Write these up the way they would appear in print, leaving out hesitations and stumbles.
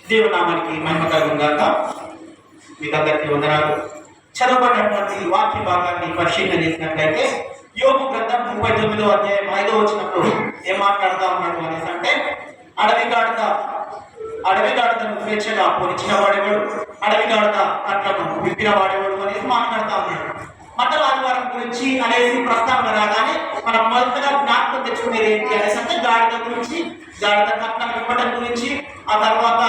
దేవునామానికి మహిమ కలుగుగాక. మీకు అందరికీ వందనాలు. చదవబడినటువంటి వాక్య భాగాన్ని పరిశీలన చేసినట్లయితే యోబు గ్రంథం 39వ అధ్యాయం 5వ వచనంలో ఏం మాట్లాడుతూ ఉన్నాడు అనేసి అంటే, అడవి గాడిదను స్వేచ్ఛగా పొలిచిన వాడేవాడు, అడవి గాడిద కట్లను విప్పిన వాడేవాడు అనేసి మాట్లాడుతూ ఉన్నాడు. మండల ఆదివారం గురించి అనేసి ప్రస్తావన రాగానే మనం మొదటగా జ్ఞాపకం తెచ్చుకునేది ఏంటి అనేసి అంటే గాడిద గురించి, గాడిద కట్నం ఇవ్వడం గురించి, ఆ తర్వాత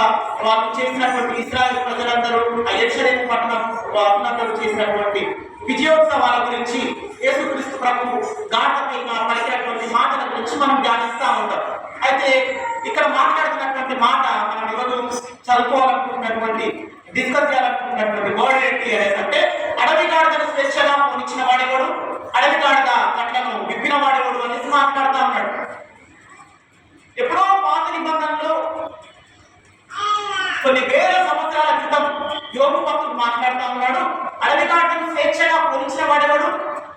వాళ్ళు చేసినటువంటి ఇశ్రాయేలు ప్రజలందరూ యెరూషలేము పట్టణం వాళ్ళందరూ చేసినటువంటి విజయోత్సవాల గురించి, యేసుక్రీస్తు ప్రభువు గాడిదపై పలికినటువంటి మాటల గురించి మనం ధ్యానిస్తూ ఉంటాం. అయితే ఇక్కడ మాట్లాడుతున్నటువంటి మాట మనం ఈరోజు చదువుకోవాలనుకుంటున్నటువంటి, డిస్కస్ చేయాలనుకుంటున్నటువంటి వర్డ్ ఏంటి అనేసి అంటే, అడవి గాడిదను స్వేచ్ఛగా పోనిచ్చిన వాడేవాడు, అడవి గాడిద కట్లను విప్పిన వాడేవాడు అనేసి మాట్లాడుతూ ఉన్నాడు. ఎప్పుడో పాత నిబంధనలో కొన్ని వేల సంవత్సరాల క్రితం యోబు భక్తుడు మాట్లాడుతూ ఉన్నాడు. అడవి గాడిదను స్వేచ్ఛగా పోనిచ్చిన వాడేవాడు,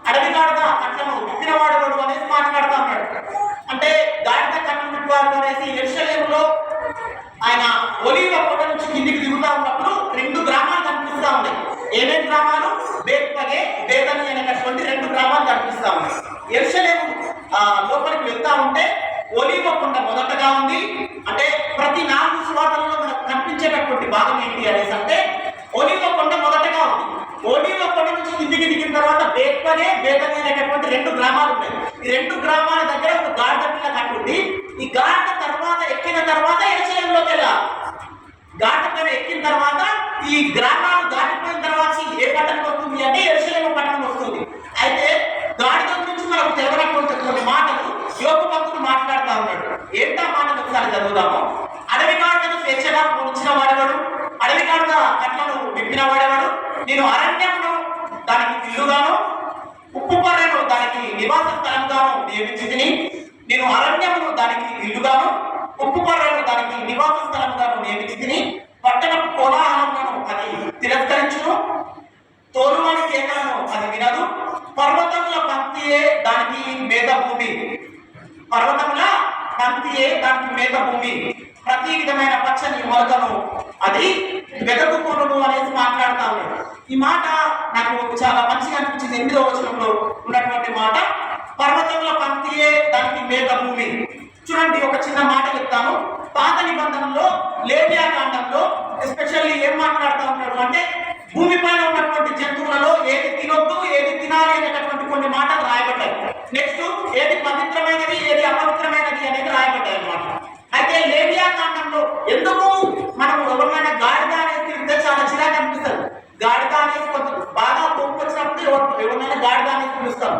అడవి గాడిద కట్లను విప్పిన వాడేవాడు అనేసి మాట్లాడుతూ ఉన్నాడు. అంటే గాడిద కట్నం విప్పారు అనేసి యెరూషలేములో ఆయన ఒలీవ కొండ నుంచి కిందికి దిగుతా ఉన్నప్పుడు 2 గ్రామాలు కనిపిస్తా ఉన్నాయి. ఏమేమి గ్రామాలు? బేత్పగే, బేతని అనేటటువంటి 2 గ్రామాలు కనిపిస్తా ఉన్నాయి. యెరూషలేము లోపలికి వెళ్తా ఉంటే ఒలీవ కొండ మొదటగా ఉంది. అంటే ప్రతి 4 సువార్తలలో మనకు కనిపించేటటువంటి భాగం ఏంటి అనేసి అంటే, ఒలీవ కొండ మొదటగా ఉంది. ఒలీవ కొండ నుంచి కిందికి దిగిన తర్వాత బేత్పగే, బేతని అనేటటువంటి 2 గ్రామాలు ఉన్నాయి. ఈ 2 గ్రామాల దగ్గర ఒక గాడిద పిల్ల కట్టుంది. ఈ గాడిద తర్వాత ఎక్కిన తర్వాత యెరూషలేములోకి వెళ్ళాలి. గాడిద పైన ఎక్కిన తర్వాత ఈ గ్రామాలు దాటిపోయిన తర్వాత ఏ పట్టణం వస్తుంది అంటే యెరూషలేము పట్టణం వస్తుంది. అయితే గాడిద గురించి మనకు తెలియనటువంటి కొన్ని మాటలు యోబు భక్తుడు మాట్లాడుతూ ఉన్నాడు. ఏంటా మాటలు ఒకసారి చదువుదాము. అడవి గాడిదను స్వేచ్ఛగా పోనిచ్చిన వాడేవాడు, అడవి గాడిద కట్లను విప్పిన వాడేవాడు, నేను అరణ్యంలో దానికి ఇల్లుగాను, ఉప్పు పర్రెను దానికి నివాస స్థలంగాను నియమించితిని. నేను అరణ్యమును దానికి ఇల్లుగాను, ఉప్పు పర్రెను దానికి నివాస స్థలంగాను నియమించితిని. పట్టణపు కోలాహలంగాను అది తిరస్కరించును, తోలువాని కేకలను అది వినదు. పర్వతముల పంక్తియే దానికి మేత భూమి, పర్వతముల పంక్తియే దానికి మేత భూమి, ప్రతి విధమైన పచ్చని మొలకను అది వెదకుకొనును అనేసి మాట్లాడుతా ఉన్నాడు. ఈ మాట నాకు చాలా మంచిగా అనిపించింది. 8వ వచనంలో ఉన్నటువంటి మాట, పర్వతముల పంక్తియే దానికి మేత భూమి. చూడండి, ఒక చిన్న మాట చెప్తాను. పాత నిబంధనలో లేవియా కాండంలో ఎస్పెషల్లీ ఏం మాట్లాడుతూ ఉన్నాడు అంటే, భూమిపైన ఉన్నటువంటి జంతువులలో ఏది తినొద్దు, ఏది తినాలి అనేటటువంటి కొన్ని మాటలు రాయబడ్డాయి. నెక్స్ట్ ఏది పవిత్రమైనది, ఏది అపవిత్రమైనది అనేది రాయబడ్డాయి అన్నమాట. అయితే లేవియా కాండంలో ఎందుకు మనం ఎవరైనా గాడిద అనేది తిరిగితే చాలా చిరాకు అనిపిస్తుంది. గాడిద అనేది కొంచెం బాగా కోపం వచ్చినప్పుడు ఎవరినైనా గాడిద అనేది పిలుస్తాం.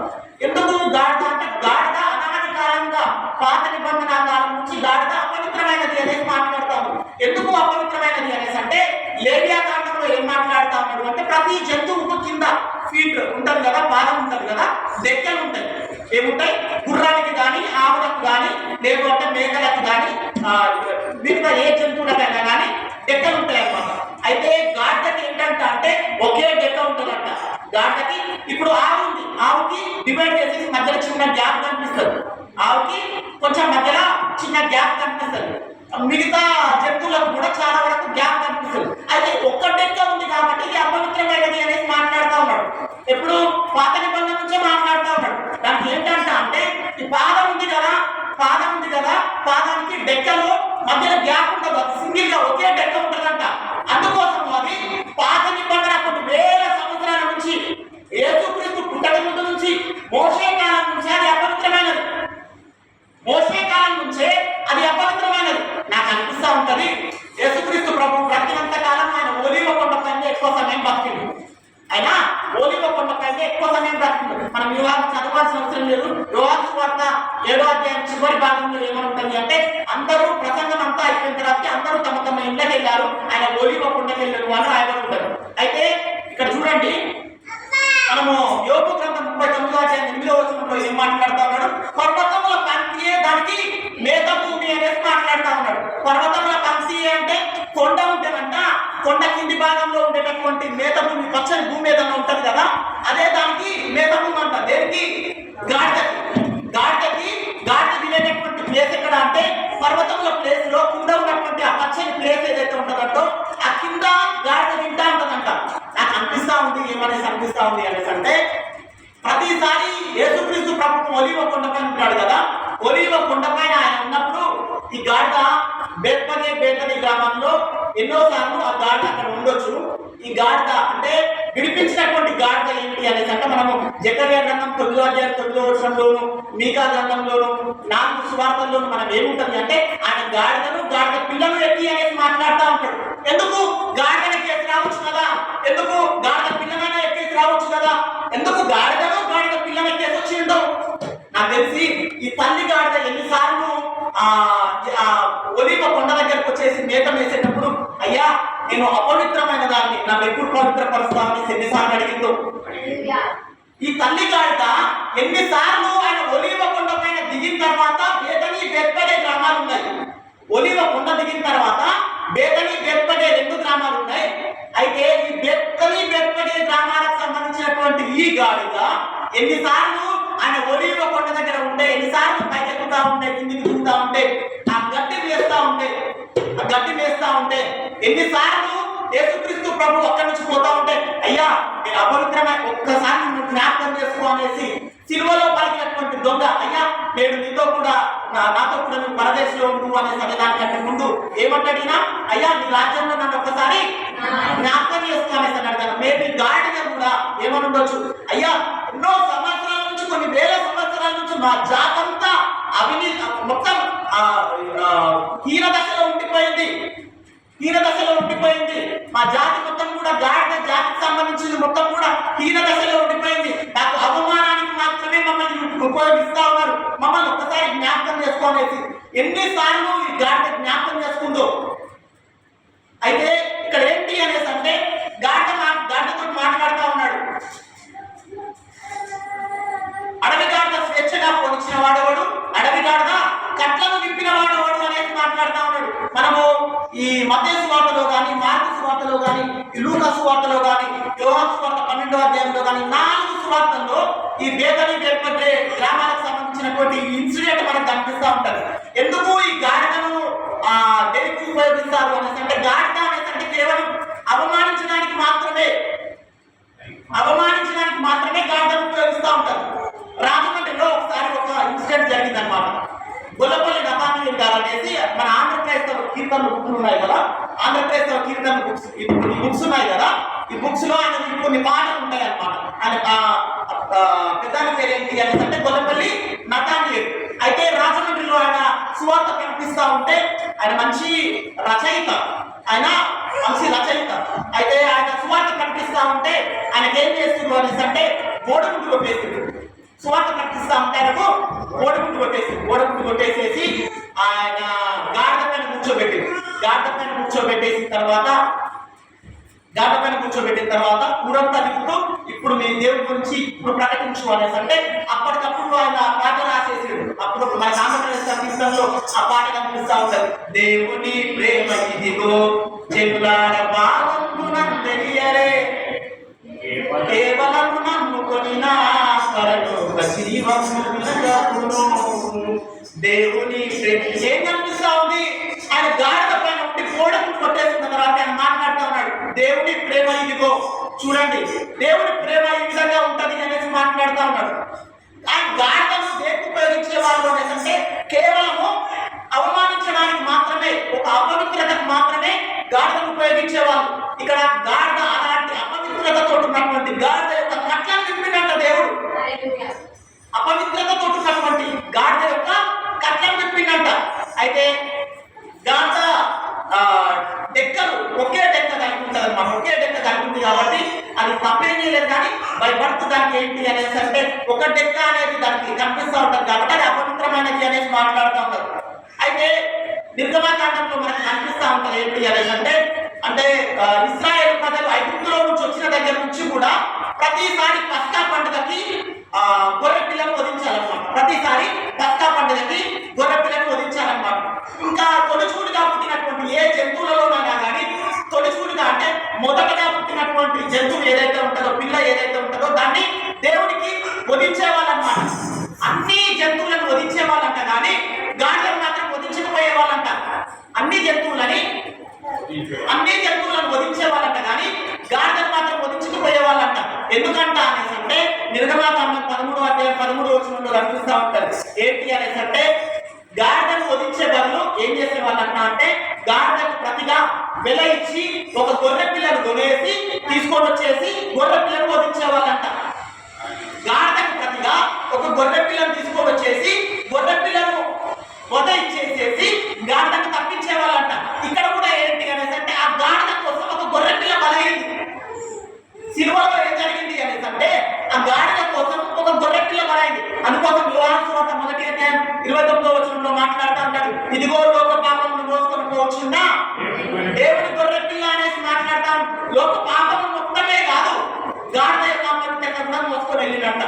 ఎందుకు గాడిద అంటే, గాడిద అనాది కాలంగా పాత నిబంధన కాలం నుంచి గాడిద అపవిత్రమైనది అనేసి మాట్లాడతాము. ఎందుకు అపవిత్రమైనది అనేసి అంటే, లేవియా కాండంలో ఏం మాట్లాడుతా ఉన్నాడు అంటే, ప్రతి జంతువుకు కింద ఫీట్ ఉంటుంది కదా, పాదం ఉంటుంది కదా, డెక్కలు ఉంటాయి. ఏముంటాయి? గుర్రానికి కానీ, ఆవులకు కానీ, లేదు అంటే మేకలకు కానీ, మిగతా ఏ జంతువులకైనా కానీ డెక్కలు ఉంటాయి అన్నమాట. అయితే గాడిదకి ఏంటంట అంటే ఒకే డెక్క ఉంటుందంట గాడిదకి. ఇప్పుడు ఆవు ఉంది, ఆవుకి డివైడ్ చేసి మధ్యలో చిన్న గ్యాప్ కనిపిస్తుంది. ఆవుకి కొంచెం మధ్యలో చిన్న గ్యాప్ కనిపిస్తుంది. మిగతా జంతువులకు కూడా చాలా వరకు గ్యాప్ కనిపిస్తుంది. అయితే ఒక్క డెక్క ఉంది కాబట్టి ఇది అపవిత్రమైనది అనేసి మాట్లాడుతూ ఉన్నాడు. ఎప్పుడు పాత నిబంధన నుంచే మాట్లాడుతూ ఉన్నాడు. దానికి ఏంటంట అంటే, ఈ పాదం ఉంది కదా, పాదానికి డెక్కలో మధ్యలో గ్యాప్ ఉంటుంది. సింగిల్ గా ఒకే డెక్క ఉంటుందంట. అందుకోసం అది పాత నిబంధన కొన్ని వేల సంవత్సరాల నుంచి, యేసుక్రీస్తు పుట్టక ముందు నుంచి, మోషే కాలం నుంచి అది అపవిత్రమైనది. మోషే కాలం నుంచే అది అపవిత్రమైనది. నాకు అనిపిస్తూ ఉంటది, యేసుక్రీస్తు ప్రభు బ్రతికినంత కాలం ఆయన ఒలీవ కొండ పైన ఎక్కువ సమయం బతికింది. అయినా ఒలీవ కొండ పైన ఎక్కువ సమయం బతికింది. మనం యోహాను చదవాల్సిన అవసరం లేదు. యోహాను సువార్త 7వ అధ్యాయం చివరి భాగంలో ఏమనుంటుంది అంటే, అందరూ ప్రసంగం అంతా అయిపోయిన తర్వాత అందరూ తమ తమ ఇళ్ళకి వెళ్ళారు, ఆయన ఒలీవ కొండకి వెళ్ళారు అని రాయబడి ఉంటారు. అయితే ఇక్కడ చూడండి, మనము యోబు గ్రంథం 39వ అధ్యాయం 8వ వచనంలో ఏం మాట్లాడుతూ ఉన్నాడు? పర్వతముల పంక్తియే దానికి మేత భూమి అనేసి మాట్లాడుతూ ఉన్నాడు. పర్వతముల పంక్తి అంటే కొండ ఉంటేనంట, కొండ కింది భాగంలో ఉండేటటువంటి మేత భూమి, పచ్చని భూమి ఏదన్నా ఉంటుంది కదా, అదే దానికి మేత భూమి అంట. దేనికి? గాడిదకి తినేటటువంటి ప్లేస్ ఎక్కడ అంటే, పర్వతముల ప్లేస్ లో కింద ఉన్నటువంటి ఆ పచ్చని ప్లేస్ ఏదైతే ఉంటుందో ఉంటుందో ఆ కింద గాడిద వింటా ఉంటుందంట. నాకు అనిపిస్తా ఉంది, ఏమనేసి అనిపిస్తా ఉంది అనేసి అంటే, ప్రతిసారి యేసుక్రీస్తు ప్రభుత్వం ఒలీవ కొండపైన ఉంటాడు కదా, ఒలీవ కొండపైన ఆయన ఉన్నప్పుడు ఈ గాడిద బేతనీ గ్రామంలో ఎన్నోసార్లు ఆ గాడిద అక్కడ ఉండొచ్చు. ఈ గాడిద అంటే విడిపించినటువంటి గాడిద ఏంటి అనేసి అంటే, మనము జకర్యా గ్రంథం 9వ అధ్యాయం 9వ వచనంలోను, మీకా గ్రంథంలోను, 4 సువార్తల్లోను మనం ఏముంటది అంటే, ఆయన గాడిదను గాడిద పిల్లలు ఎక్కి అనేసి మాట్లాడుతూ ఉంటాడు. ఎందుకు గాడిదను ఎక్కేసి రావచ్చు కదా, ఎందుకు గాడిద పిల్లలైనా ఎక్కేసి రావచ్చు కదా, ఎందుకు గాడిదను గాడిద పిల్లలు ఎక్కేసి వచ్చిందో? నాకు తెలిసి ఈ తల్లి గాడిద ఎన్నిసార్లు ఒలీవ కొండ దగ్గరకు వచ్చేసి మేత వేసేటప్పుడు, అయ్యా నేను అపవిత్రమైన దాన్ని నన్ను ఎప్పుడు పవిత్రపరుస్తామని ఎన్నిసార్లు అడిగిందో. ఈ తల్లి గాడిద ఎన్నిసార్లు ఆయన ఒలీవ కొండ పైన దిగిన తర్వాత, బేతనీ బేత్పగే గ్రామాలు ఉన్నాయి. ఒలీవ కొండ దిగిన తర్వాత బేతనీ బేత్పగే 2 గ్రామాలు ఉన్నాయి. అయితే ఈ బేతనీ బేత్పగే గ్రామాలకు సంబంధించినటువంటి ఈ గాడిద ఎన్నిసార్లు ఆయన ఒలీవ కొండ దగ్గర ఉంటే, ఎన్నిసార్లు పైకి ఎక్కుతా ఉంటే, కిందికి దిగుతా ఉంటే, ఆ గడ్డి వేస్తా ఉంటే ఎన్నిసార్లు యేసుక్రీస్తు ప్రభు అక్కడి నుంచి పోతా ఉంటే, అయ్యా నేను అపవిత్రమైన ఒక్కసారి నువ్వు జ్ఞాపకం చేసుకో అనేసి సిలువలో పలికినటువంటి దొంగ, అయ్యా నేను నాతో కూడా నువ్వు పరదేశంలో ఉండు అనేసి అనేదానికంటే ముందు ఏమంటాడినా, అయ్యా నీ రాజ్యంలో నన్ను ఒక్కసారి జ్ఞాపకం చేసుకో అనేసి అన్నాడు కదా. మేబీ గాడిద కూడా ఏమని ఉండొచ్చు, అయ్యా ఎన్నో సంవత్సరాల నుంచి, కొన్ని వేల సంవత్సరాల నుంచి మా జాతంతా అవినీతి మొత్తం హీన దశలో ఉండిపోయింది. మా జాతి మొత్తం కూడా, గాడిద జాతికి సంబంధించిన మొత్తం కూడా హీన దశలో ఉండిపోయింది. నాకు అవమానానికి మాత్రమే మమ్మల్ని ఉపయోగిస్తా ఉన్నారు, మమ్మల్ని ఒక్కసారి జ్ఞాపకం చేసుకోనేసి ఎన్నిసార్లు ఈ గాడిద జ్ఞాపకం చేసుకుందో. అయితే ఇక్కడ ఏంటి అనేసి అంటే, గాడిదతో మాట్లాడుతూ ఉన్నాడు. అడవి గాడిద స్వేచ్ఛగా పోనిచ్చిన వాడేవాడు, అడవి గాడిద కట్లను విప్పిన వాడేవాడు అనేసి మాట్లాడుతూ ఉన్నాడు. మనము ఈ మత్తయి సువార్తలో కానీ, మార్కు సువార్తలో కానీ, లూకా సువార్తలో కానీ, యోహాను సువార్త 12వ అధ్యాయంలో కానీ, 4 సువార్తల్లో ఈ బేతనీ బేత్పగే గ్రామాలకు సంబంధించినటువంటి ఇన్సిడెంట్ మనకు కనిపిస్తూ ఉంటుంది. ఎందుకు ఈ గాడిదను దేనికి ఉపయోగిస్తారు అనేసి అంటే, గాడిద అనేసి అంటే కేవలం అవమానించడానికి మాత్రమే గాడిదను ఉపయోగిస్తూ ఉంటారు. రాజమండ్రిలో ఒకసారి ఒక ఇన్సిడెంట్ జరిగింది అనమాట. గొల్లపల్లి నతానీయులు గారు అనేసి మన ఆంధ్రప్రదేశ్ కీర్తనలు బుక్లు ఉన్నాయి కదా, ఆంధ్రప్రదేశ్ కీర్తనలు బుక్స్ ఈ బుక్స్ ఉన్నాయి కదా, ఈ బుక్స్ లో ఆయన కొన్ని పాటలు ఉంటాయి అనమాట. ఆయన పెద్దాని పేరు ఏంటి అనేసి అంటే గొల్లపల్లి నతానీయులు. అయితే రాజమండ్రిలో ఆయన సువార్త కనిపిస్తా ఉంటే, ఆయన మంచి రచయిత. అయితే ఆయన సువార్త కనిపిస్తా ఉంటే ఆయనకి ఏం చేస్తున్నారు అనేసి అంటే, గోడగుండు కొట్టేస్తుంది. సువార్త కనిపిస్తా ఉంటే ఆయనకు గోడగుండు కొట్టేసేసి ఆయన గాడిద పైన కూర్చోబెట్టిన తర్వాత ఊరంతా తిప్పుతూ, ఇప్పుడు మీ దేవుడి గురించి ఇప్పుడు ప్రకటించు అనేసి అంటే, అప్పటికప్పుడు ఆయన పాట రాసేసాడు. అప్పుడు మన ఆంధ్రప్రదేశ్ కీర్తనలో ఆ పాట కనిపిస్తా ఉంటది. దేవుని ప్రేమ ఇదిగో చెల్లార బాగుండునని తెలియరే, కేవలం నమ్ముకొని నా పరలోక జీవమును. దేవుని ప్రేమ ఏం కనిపిస్తా ఉంది? ఆయన గాడిద పైన ఉండి గోడకు కొట్టేసిన తర్వాత ఆయన మాట్లాడుతూ ఉన్నాడు, దేవుని ప్రేమ ఇదిగో చూడండి, దేవుని ప్రేమ ఈ విధంగా ఉంటది అనేసి మాట్లాడుతూ ఉన్నాడు. ఆయన గాడిదను దేనికి ఉపయోగించే వాళ్ళు అనేసి అంటే, కేవలము అవమానించడానికి మాత్రమే, ఒక అపవిత్రతకు మాత్రమే గాడిదను ఉపయోగించేవాళ్ళు. ఇక్కడ గాడిద అలాంటి అపవిత్రతతో ఉన్నటువంటి గాడిద యొక్క కట్లను విప్పినంట దేవుడు. అపవిత్రతతో ఉన్నటువంటి గాడిద యొక్క కట్లను విప్పినంట. అయితే గాడిద డెక్కలు ఒకే డెక్క కలిగి ఉంటుంది అన్నమాట. ఒకే డెక్క కలిగి ఉంది కాబట్టి అది తప్పేం చేయలేదు. కానీ బై బర్త్ దానికి ఏంటి అనేసి అంటే, ఒక డెక్క అనేది దానికి కనిపిస్తూ ఉంటుంది కాబట్టి అది అపవిత్రమైనది అనేసి మాట్లాడుతూ ఉంటారు. అయితే నిర్గమకాండంలో మనకు కనిపిస్తూ ఉంటుంది ఏంటి అనేసి అంటే ఇశ్రాయేలు ప్రజలు ఐగుప్తులో నుంచి వచ్చిన దగ్గర నుంచి కూడా ప్రతిసారి పస్కా పండుగకి గొర్రె పిల్లను వధించాలన్నమాట. ప్రతిసారి పస్కా పండుగకి గొర్రె పిల్లను వధించాలన్నమాట. ఇంకా తొలిచూడిగా పుట్టినటువంటి ఏ జంతువులలోనైనా కానీ, తొలిచూడిగా అంటే మొదటగా పుట్టినటువంటి జంతువు ఏదైతే ఉంటుందో, పిల్ల ఏదైతే ఉంటుందో, దాన్ని దేవుడికి వధించేవాళ్ళన్నమాట. అన్ని జంతువులను వధించేవాళ్ళంట, కానీ గాడిదను మాత్రం వధించకపోయే వాళ్ళంట. అన్ని జంతువులని ఏం చేసేవాళ్ళంట అంటే గాడిదకు ప్రతిగా వెల ఇచ్చి ఒక గొర్రె పిల్లను కొనేసి తీసుకొని వచ్చేసి గొర్రె పిల్లను వధించేవాళ్ళంట. గాడిదకు ప్రతిగా ఒక గొర్రె పిల్లను తీసుకొని వచ్చేసి గొర్రె పిల్లను వధ ఇచ్చేసేసి గాడిదకు తప్పించేవాళ్ళంట. ఇక్కడ కూడా ఏంటి అనేసి అంటే ఆ గాడిద కోసం ఒక గొర్రె పిల్ల బలైంది. సిలువలో ఏం జరిగింది అనేసి అంటే ఆ గాడిద కోసం ఒక గొర్రె పిల్ల బలైంది. అందుకోసం యోహాను సువార్త 1:29 మాట్లాడుతూ ఉంటాడు, ఇదిగో లోక పాపమును మోసుకొని పోవచ్చున్నా దేవుని గొర్రె పిల్ల అనేసి మాట్లాడతాం. లోక పాపము మొత్తమే కాదు, గాడిద యొక్క అపవిత్రత కూడా మోసుకొని వెళ్ళినట్ట.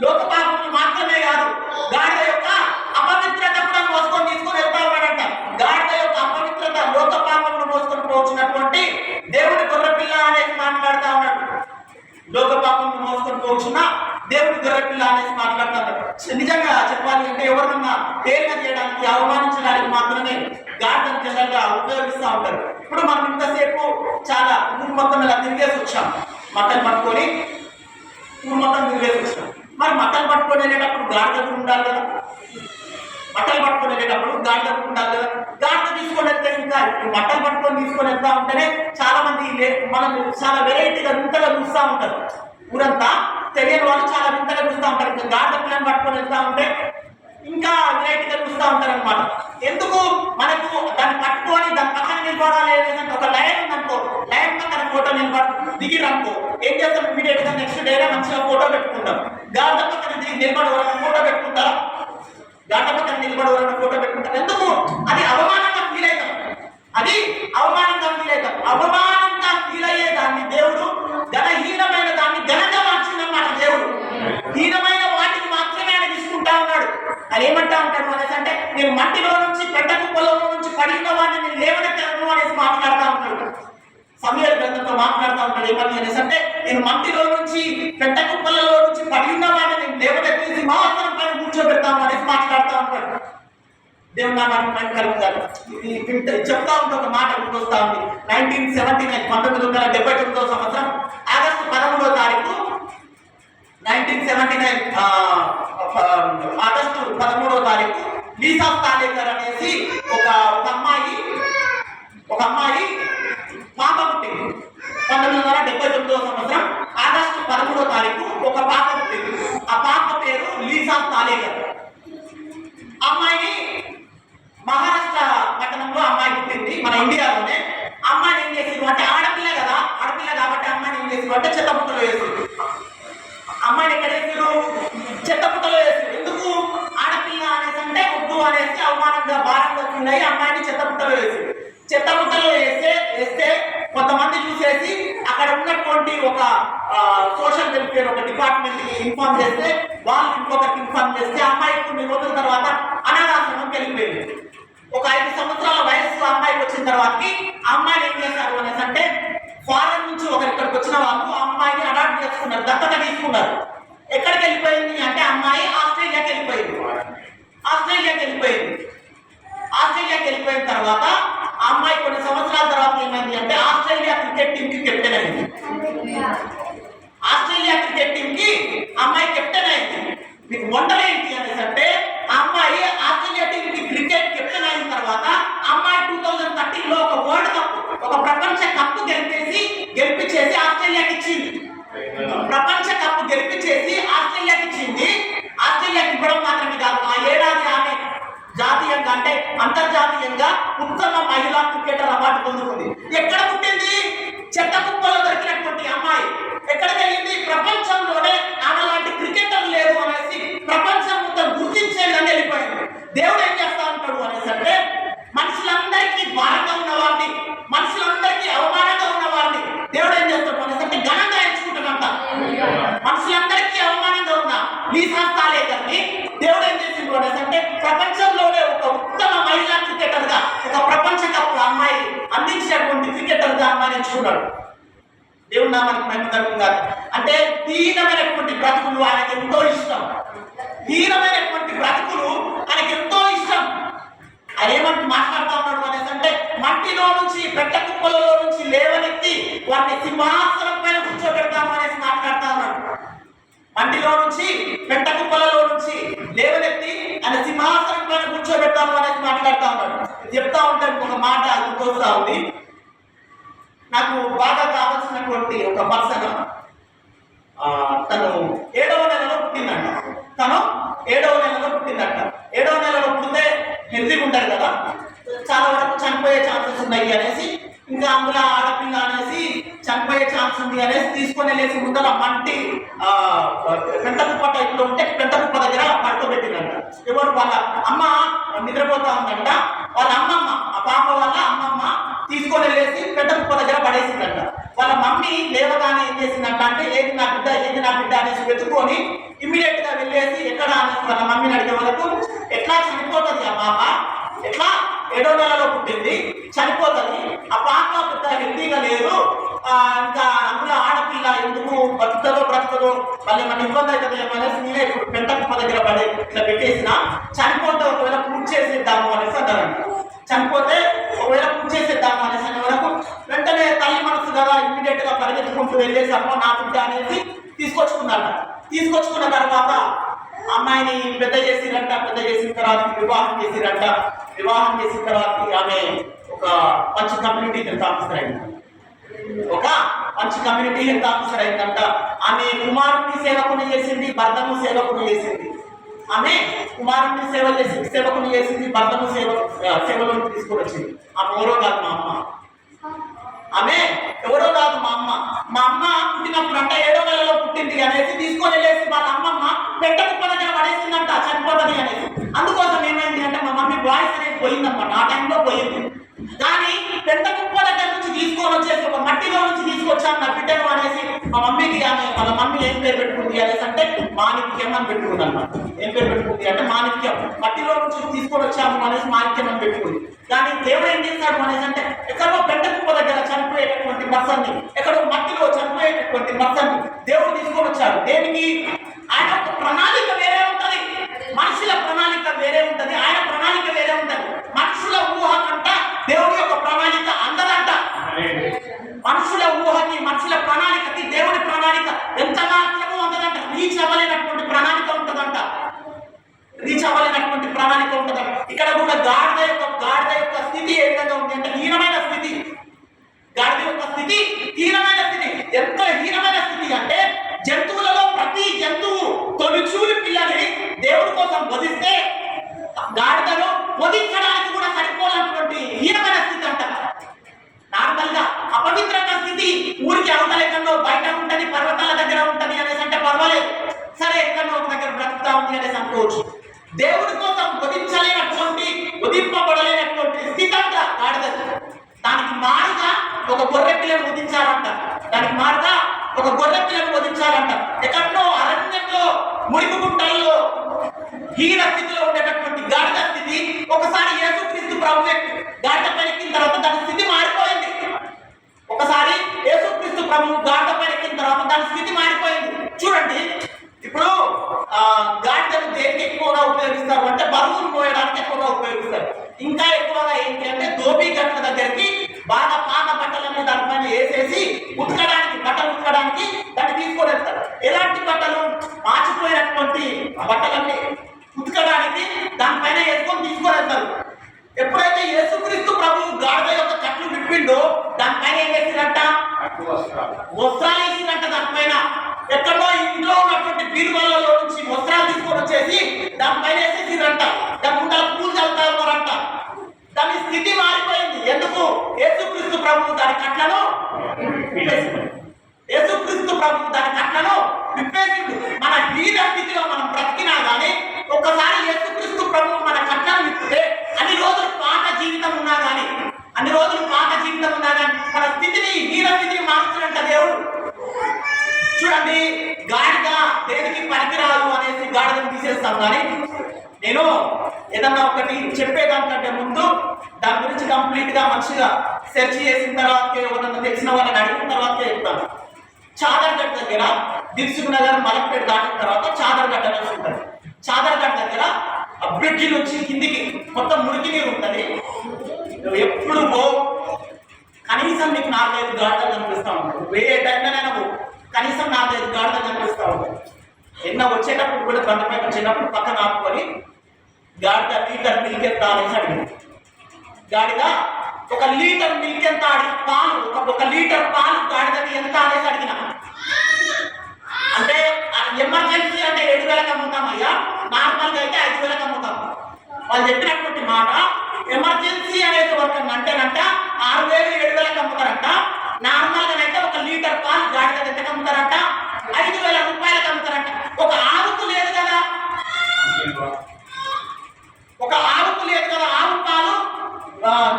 లోక పాపములు మాత్రమే కాదు, గాడిద యొక్క అపవిత్రత కూడా మోసుకొని తీసుకొని వెళ్తా ఉన్నాడంట. గాడిద యొక్క అపవిత్రత లోక పాపమును మోసుకొని పోవచ్చినటువంటి దేవుని గొర్రె పిల్ల అనేసి మాట్లాడుతూ ఉన్నాడు. లోక పాపమును మోసుకొని పోవచ్చున్నా దేవుని గొర్రె పిల్ల అనేసి మాట్లాడుతున్నారు. నిజంగా చెప్పాలి అంటే ఎవరినన్నా తేలిక చేయడానికి, అవమానించడానికి మాత్రమే గాడిదను జనరల్గా ఉపయోగిస్తూ ఉంటారు. ఇప్పుడు మనం ఇంతసేపు చాలా ఊరు మొత్తం ఇలా తిరిగేసి వచ్చాం, మటన్ పట్టుకొని ఊరు మొత్తం తిరిగేసి వచ్చాం. మరి మటన్ పట్టుకొని వెళ్ళేటప్పుడు గాడిద ఉండాలి కదా, మటన్ పట్టుకొని వెళ్ళేటప్పుడు గాడిద ఉండాలి కదా. గాడిద తీసుకొని వెళ్తే ఇంకా మటన్ పట్టుకొని తీసుకొని వెళ్తా ఉంటేనే చాలా మంది మనం చాలా వెరైటీగా వింతగా చూస్తూ ఉంటారు. ఊరంతా తెలియని వాళ్ళు చాలా వింతగా చూస్తూ ఉంటారు. ఇంకా గాడిద పిల్లని పట్టుకొని వెళ్తా ఉంటే ఇంకా వెరైటీగా చూస్తూ ఉంటారు అనమాట. ఎందుకు మనకు దాన్ని పట్టుకొని దాని పక్కన నిలబడాలి లేదంటే ఒక లైన్ ఉందనుకో, లైన్ పక్కన ఫోటో దిగిరనుకో ఏం చేస్తాం, ఇమీడియట్ గా నెక్స్ట్ డేనే మంచిగా ఫోటో పెట్టుకుంటాం. గాడిద పక్కన నిలబడవాలన్న ఫోటో పెట్టుకుంటారా? గాడిద పక్కన నిలబడవాలన్న ఫోటో పెట్టుకుంటారు. ఎందుకు? అది అవమానంగా ఫీల్ అవుతాం, అది అవమానంగా ఫీల్ అవుతాం. అవమానంగా ఫీల్ అయ్యే దాన్ని దేవుడు ఘనహీనమైన దాన్ని ఘనంగా మార్చిందన్నమాట. దేవుడు హీనమైన వాటిని మాత్రమే ఆయన తీసుకుంటా ఉన్నాడు. అది ఏమంటా ఉంటాడు అనేసి అంటే నేను మట్టిలో నుంచి పెద్ద కుప్పలో నుంచి పడిన వాడిని నేను లేవనెత్తాను అనేసి మాట్లాడుతూ ఉంటాడు. సమయాల గ్రంథంతో మాట్లాడుతూ ఉంటాడు. ఏమని అనేసి అంటే నేను మట్టిలో నుంచి పెద్ద కుప్పలలో నుంచి పడి ఉన్న వాడిని నేను లేవనెత్తి సింహాసనం పైన కూర్చోబెడతాను అనేసి మాట్లాడుతూ ఉంటాడు. దేవుడు నామానికి కలుగుతాడు. ఇది చెప్తా ఉంటే ఒక మాట గుర్తొస్తా ఉంది. 1979 1979 సంవత్సరం ఆగస్టు 13వ తారీఖు 1979 ఆగస్టు 13వ తారీఖు లీసా తాలేకర్ అనేసి ఒక అమ్మాయి పాప పుట్టింది. 1979 సంవత్సరం ఆగస్టు 13వ తారీఖు ఒక పాప పుట్టింది. ఆ పాప పేరు లీసా తాలేకర్. అమ్మాయిని మహారాష్ట్ర పట్టణంలో అమ్మాయి పుట్టింది, మన ఇండియాలోనే. అమ్మాయిని ఏం చేసింది అంటే ఆడపిల్ల కదా, ఆడపిల్ల కాబట్టి అమ్మాయిని ఏం చేసింది అంటే చెత్తపుట్టలో వేసింది. అమ్మాయిని ఎక్కడ వేసారు? చెత్తపుట్టలో వేసారు. ఎందుకు? ఆడపిల్ల అనేసి అంటే వద్దు అనేసి అవమానంగా భారంగా ఉన్నాయి. అమ్మాయిని చెత్తపుట్టలో వేసారు. చెత్తపుట్టలో వేస్తే కొంతమంది చూసేసి అక్కడ ఉన్నటువంటి ఒక సోషల్ వెల్ఫేర్ ఒక డిపార్ట్మెంట్ కి ఇన్ఫార్మ్ చేస్తే, వాళ్ళు ఇంకొకరికి ఇన్ఫార్మ్ చేస్తే అమ్మాయి కొన్ని రోజుల తర్వాత అనాథాశ్రమంకి వెళ్ళిపోయింది. ఒక 5 సంవత్సరాల వయసు అమ్మాయికి వచ్చిన తర్వాతకి అమ్మాయిని ఏం చేశారు అనేసి అంటే ఫారెన్ నుంచి ఒకరు ఇక్కడికి వచ్చిన వాళ్ళు అమ్మాయిని అడాప్ట్ చేసుకున్నారు, దత్తత తీసుకున్నారు. ఎక్కడికి వెళ్ళిపోయింది అంటే అమ్మాయి ఆస్ట్రేలియాకి వెళ్ళిపోయింది. ఆస్ట్రేలియాకి వెళ్ళిపోయిన తర్వాత అమ్మాయి కొన్ని సంవత్సరాల తర్వాత ఏమైంది అంటే ఆస్ట్రేలియా క్రికెట్ టీమ్ కి కెప్టెన్ అయింది. ఆస్ట్రేలియా క్రికెట్ టీమ్ కి అమ్మాయి కెప్టెన్ అయింది. మీకు వండర్ ఏంటి అనేసి అంటే అమ్మాయి ఆస్ట్రేలియా టీమ్ కి క్రికెట్ కెప్టెన్ అయిన తర్వాత అమ్మాయి 2013 లో ఒక వరల్డ్ కప్, ఒక ప్రపంచ కప్పు గెలిపించేసి ఆస్ట్రేలియాకి ఇచ్చింది. ప్రపంచ కప్పు గెలిపించేసి ఆస్ట్రేలియాకి ఇచ్చింది. ఆస్ట్రేలియాకి ఇవ్వడం మాత్రమే కాదు, ఆ ఏడాది ఆమె జాతీయంగా అంటే అంతర్జాతీయంగా ఉత్తమ మహిళా క్రికెటర్ అవార్డు పొందుకుంది. ఎక్కడ పుట్టింది? చెత్త కుప్పలో దొరికినటువంటి అమ్మాయి ఎక్కడికి వెళ్ళింది? ప్రపంచంలోనే ఆమె లాంటి క్రికెటర్ లేదు అనేసి ప్రపంచం మొత్తం గుర్తించే విధంగా వెళ్ళిపోయింది. దేవుడు ఏం చేస్తా ఉంటాడు అనేసి అంటే మనుషులందరికీ భారంగా ఉన్నవాడిని, మనుషులందరికీ అవమానంగా ఉన్నవాడిని దేవుడు ఏం చేస్తాడు అనేసి అంటే ఘనంగా ఎంచుకుంటాడంట. మనుషులందరికీ అవమానంగా ఉన్న లీసా తాలేకర్ని దేవుడు ఏం చేసిండు అనేసి అంటే ప్రపంచంలోనే ఒక ఉత్తమ మహిళా క్రికెటర్ గా, ఒక ప్రపంచ కప్ అమ్మాయి అందించినటువంటి క్రికెటర్ గా అమ్మాయిని ఎంచుకున్నాడు. దేవుడు నామానికి మహిమ కలుగుగాక. అంటే హీనమైనటువంటి బ్రతుకులు ఆయనకు ఎంతో ఇష్టం. హీనమైనటువంటి బ్రతుకులు ఆయనకు ఎంతో ఇష్టం. ఆయన ఏమంటూ మాట్లాడుతూ ఉన్నాడు అనేసి అంటే మట్టిలో నుంచి పెట్ట కుప్పలలో నుంచి లేవనెత్తి వారిని సింహాసనం పైన కూర్చోబెడతాము అనేసి మాట్లాడుతూ ఉన్నాడు. మట్టిలో నుంచి పెట్ట కుప్పలలో నుంచి లేవనెత్తి ఆయన సింహాసనం పైన కూర్చోబెడతాను అనేసి మాట్లాడుతూ ఉన్నాడు. చెప్తా ఉంటే ఒక మాట గుర్తొస్తా ఉంది. నాకు బాగా కావాల్సినటువంటి ఒక పర్సన్ తను 7వ నెలలో పుట్టిందంట. తను 7వ నెలలో పుట్టిందంట. 7వ నెలలో పుడితే హెల్తీగా ఉంటారు కదా, చాలా వరకు చనిపోయే ఛాన్సెస్ ఉన్నాయి అనేసి, ఇంకా అందులో ఆడపిల్ల అనేసి చనిపోయే ఛాన్స్ ఉంది అనేసి తీసుకొని వెళ్ళేసి ముందర మంటి పెంట కుప్ప టైప్లో ఉంటే పెంట కుప్ప దగ్గర పడుకోబెట్టిందంట. ఎవరు? వాళ్ళ అమ్మ నిద్రపోతా ఉందంట. వాళ్ళ అమ్మమ్మ, ఆ పాప వాళ్ళ అమ్మమ్మ తీసుకొని వెళ్ళేసి పెంట కుప్ప దగ్గర పడేసిందంట. వాళ్ళ మమ్మీ లేవగానే ఏం చేసిందంట అంటే ఏది నా బిడ్డ అనేసి వెతుక్కొని ఇమ్మీడియట్ గా వెళ్ళేసి ఎక్కడ అనేసి వాళ్ళ మమ్మీని అడిగే వరకు ఎట్లా చనిపోతుంది ఆ పాప, ఎట్లా 7వ నెలలో పుట్టింది, చనిపోతుంది, ఆ పాప పెద్ద హెల్తీగా లేదు, ఇంకా అందులో ఆడపిల్ల ఎందుకు బ్రతుకదో మళ్ళీ మన ఇబ్బంది అవుతుంది అనేసి నేనే ఇప్పుడు పెంట కుప్ప దగ్గర పడే ఇట్లా పెట్టేసిన, చనిపోతే ఒకవేళ పూర్తి చేసేద్దాము అనేసి అన్నారంట. చనిపోతే ఒకవేళ పూర్తి చేసేద్దాము అనేసి అనే వరకు వెంటనే తల్లి మనసు కదా ఇమ్మీడియట్ గా పరిగెత్తుకుంటూ వెళ్ళేసి అమ్మ నా బిడ్డ అనేసి తీసుకొచ్చుకున్నాడు. తీసుకొచ్చుకున్న తర్వాత అమ్మాయిని పెద్ద చేసిరంట. పెద్ద చేసిన తర్వాత వివాహం చేసిరంట. వివాహం చేసిన తర్వాత ఆమె ఒక మంచి కమ్యూనిటీ హెల్త్ ఆఫీసర్ అయింది. ఒక మంచి కమ్యూనిటీ హెల్త్ ఆఫీసర్ అయిందంట. ఆమె కుమారుడిని సేవకుని చేసింది, భర్తను సేవకుని చేసింది. ఆమె కుమారుడిని సేవకుని చేసింది, భర్తను సేవలోకి తీసుకొని వచ్చింది. ఆమె ఎవరో కాదు మా అమ్మ. ఆమె ఎవరో కాదు మా అమ్మ. మా అమ్మ పుట్టినప్పుడు అంట 7వ నెలలో పుట్టింది అనేసి తీసుకొని వెళ్ళేసి వాళ్ళ అమ్మమ్మ పెద్ద కుప్ప దగ్గర పడేసిందంట, చనిపోతుంది అనేసి. అందుకోసం ఏమైంది అంటే మా మమ్మీ వాయిస్ అనేది పోయిందన్నమాట. ఆ టైంలో పోయింది. కానీ పెద్ద కుప్ప దగ్గర నుంచి తీసుకొని వచ్చేసి ఒక మట్టిలో నుంచి తీసుకొచ్చాను నా బిడ్డను అనేసి మా మమ్మీకి వాళ్ళ మమ్మీ ఏం పేరు పెట్టుకుంది అనేసి అంటే మాణిక్యం అని పెట్టుకుంది అన్నమాట. ఏం పేరు పెట్టుకుంది అంటే మాణిక్యం. మట్టిలో నుంచి తీసుకొని వచ్చాము అనేసి మాణిక్యం అని పెట్టుకుంది. కానీ దేవుడు ఏం చేశాడు అనేసి అంటే ఎక్కడో పెద్ద కుప్ప దగ్గర చనిపోయేటటువంటి పర్సన్ని, ఎక్కడో మట్టిలో చనిపోయేటటువంటి పర్సన్ని దేవుడు తీసుకొని వచ్చాడు. దేనికి? ఆయన ఒక ప్రణాళిక వేరే ఉంటది, మనుషుల ప్రణాళిక వేరే ఉంటది, ఆయన ప్రణాళిక వేరే ఉంటది. మనుషుల ఊహ కంట దేవుడి యొక్క ప్రణాళిక అందదంట. మనుషుల ఊహకి, మనుషుల ప్రణాళికకి దేవుడి ప్రణాళిక ఎంత మాత్రమూ అందదంట. రీచ్ అవ్వలేనటువంటి ప్రణాళిక ఉంటదంట. రీచ్ అవ్వలేనటువంటి ప్రణాళిక ఉంటదంట. ఇక్కడ కూడా గాడిద యొక్క స్థితి ఏ విధంగా ఉంది అంటే హీనమైన స్థితి. గాడిద యొక్క స్థితి హీనమైన స్థితి. ఎంత హీనమైన స్థితి అంటే జంతువులలో ప్రతి జంతువు తొలిచూలి పిల్లని దేవుడి కోసం వధిస్తే గాడిదను వధించడానికి కూడా సరిపోయినటువంటి హీనమైన స్థితి అంట. నార్మల్ గా అపవిత్రమైన స్థితి ఊరికి అవతల ఎక్కడో బయట ఉంటది, పర్వతాల దగ్గర ఉంటది అనేసి అంటే పర్వాలేదు, సరే ఎక్కడో ఒక దగ్గర బ్రతుకుతా ఉంది అనేసి అనుకోవచ్చు. దేవుడి కోసం వధింపబడలేనటువంటి స్థితి అంట గాడిదది. దానికి మారుగా ఒక గొర్రె పిల్లను వధించాలంట. దానికి మారుగా ఒక గొర్రె పిల్లను వధించాలంట. ఎక్కడో అరణ్యంలో మురికి గుంటల్లో హీన స్థితిలో ఉండేటటువంటి గాడిద స్థితి ఒకసారి యేసుక్రీస్తు ప్రభు గాడిద పైన తర్వాత దాని స్థితి మారిపోయింది. ఒకసారి యేసుక్రీస్తు ప్రభు గాడిద పైన తర్వాత దాని స్థితి మారిపోయింది. చూడండి, ఇప్పుడు గాడిదను దేనికి ఎక్కువగా ఉపయోగిస్తారు అంటే బరువులు మోయడానికి ఎక్కువగా ఉపయోగిస్తారు. ఇంకా ఎక్కువగా ఏంటి అంటే దోబీ గట్ల దగ్గరికి బాగా పాత బట్టలన్నీ దానిపైన వేసేసి బట్టలు ఉతకడానికి దాన్ని తీసుకొని వెళ్తారు. ఎలాంటి బట్టలు? మార్చిపోయినటువంటి బట్టలన్నీ ఉతకడానికి దానిపైన వేసుకొని తీసుకొని వెళ్తారు. ఎప్పుడైతే యేసుక్రీస్తు ప్రభు గాడిద యొక్క కట్లు విప్పిండో దానిపైన ఏం వేసిరంట? వస్త్రాలు వేసిరంట. దానిపైన ఎక్కడో ఇంట్లో ఉన్నటువంటి బీరువాలలో నుంచి వస్త్రాలు తీసుకొని వచ్చేసి దానిపైన వేసేసిరంట. దాని ముందు పూలు చల్లుతా ఉన్నారంట. దాని స్థితి మారిపోయింది. ఎందుకు? యేసుక్రీస్తు ప్రభు దాని కట్లను విప్పేసిండు. మన హీన స్థితిలో మనం బ్రతికినా కానీ ఒక్కసారి యేసుక్రీస్తు ప్రభు మన కట్లను విప్పితే అన్ని రోజులు పాత జీవితం ఉన్నా కానీ మన స్థితిని, హీన స్థితిని మారుస్తున్నంట దేవుడు. చూడండి, గాడిద దేనికి పనికిరాదు అనేసి గాడిదను తీసేస్తాం. కానీ నేను ఏదన్నా ఒకటి చెప్పేదానికంటే ముందు దాని గురించి కంప్లీట్ గా మంచిగా సెర్చ్ చేసిన తర్వాత ఎవరన్నా తెలిసిన వాళ్ళని అడిగిన తర్వాత చెప్తాను. చాదర్గఢ్ దగ్గర దిల్సుఖ్ నగర్ మలక్పేట దాటిన తర్వాత చాదర్గఢ్ అనేది ఉంటుంది. చాదర్గఢ్ దగ్గర బ్రిడ్జి నుంచి కిందికి మొత్తం మురికి నీరు ఉంటుంది. ఎప్పుడు కనీసం నీకు 4-5 గాడిదలు కనిపిస్తూ ఉంటాయి. ఏ టైంలోనైనా కనీసం 4-5 గాడిదలు కనిపిస్తూ ఉంటాయి. వచ్చేటప్పుడు కూడా బండపైకి వచ్చేటప్పుడు పక్కన ఆపుకొని గాడిద లీటర్ మిల్క్ ఎంత అనేసి అడిగింది. గాడిద ఒక లీటర్ మిల్క్ ఎంత పాలు ఒక లీటర్ పాలు గాడిదకి ఎంత అనేసి అడిగిన. అంటే ఎమర్జెన్సీ అంటే 7,000కి అమ్ముతామయ్యా, నార్మల్గా అయితే 5,000కి అమ్ముతాం. వాళ్ళు చెప్పినటువంటి మాట ఎమర్జెన్సీ అనేది ఒక అంటేనంట 6,000 7,000కి అమ్ముతారంట. నార్మల్గానైతే ఒక లీటర్ పాలు గాడిద ఎంతకు అమ్ముతారంట? 5,000 రూపాయలకు అమ్ముతారంట. ఒక ఆవుకు లేదు కదా, ఒక ఆవుకు లేదు కదా. ఆవు పాలు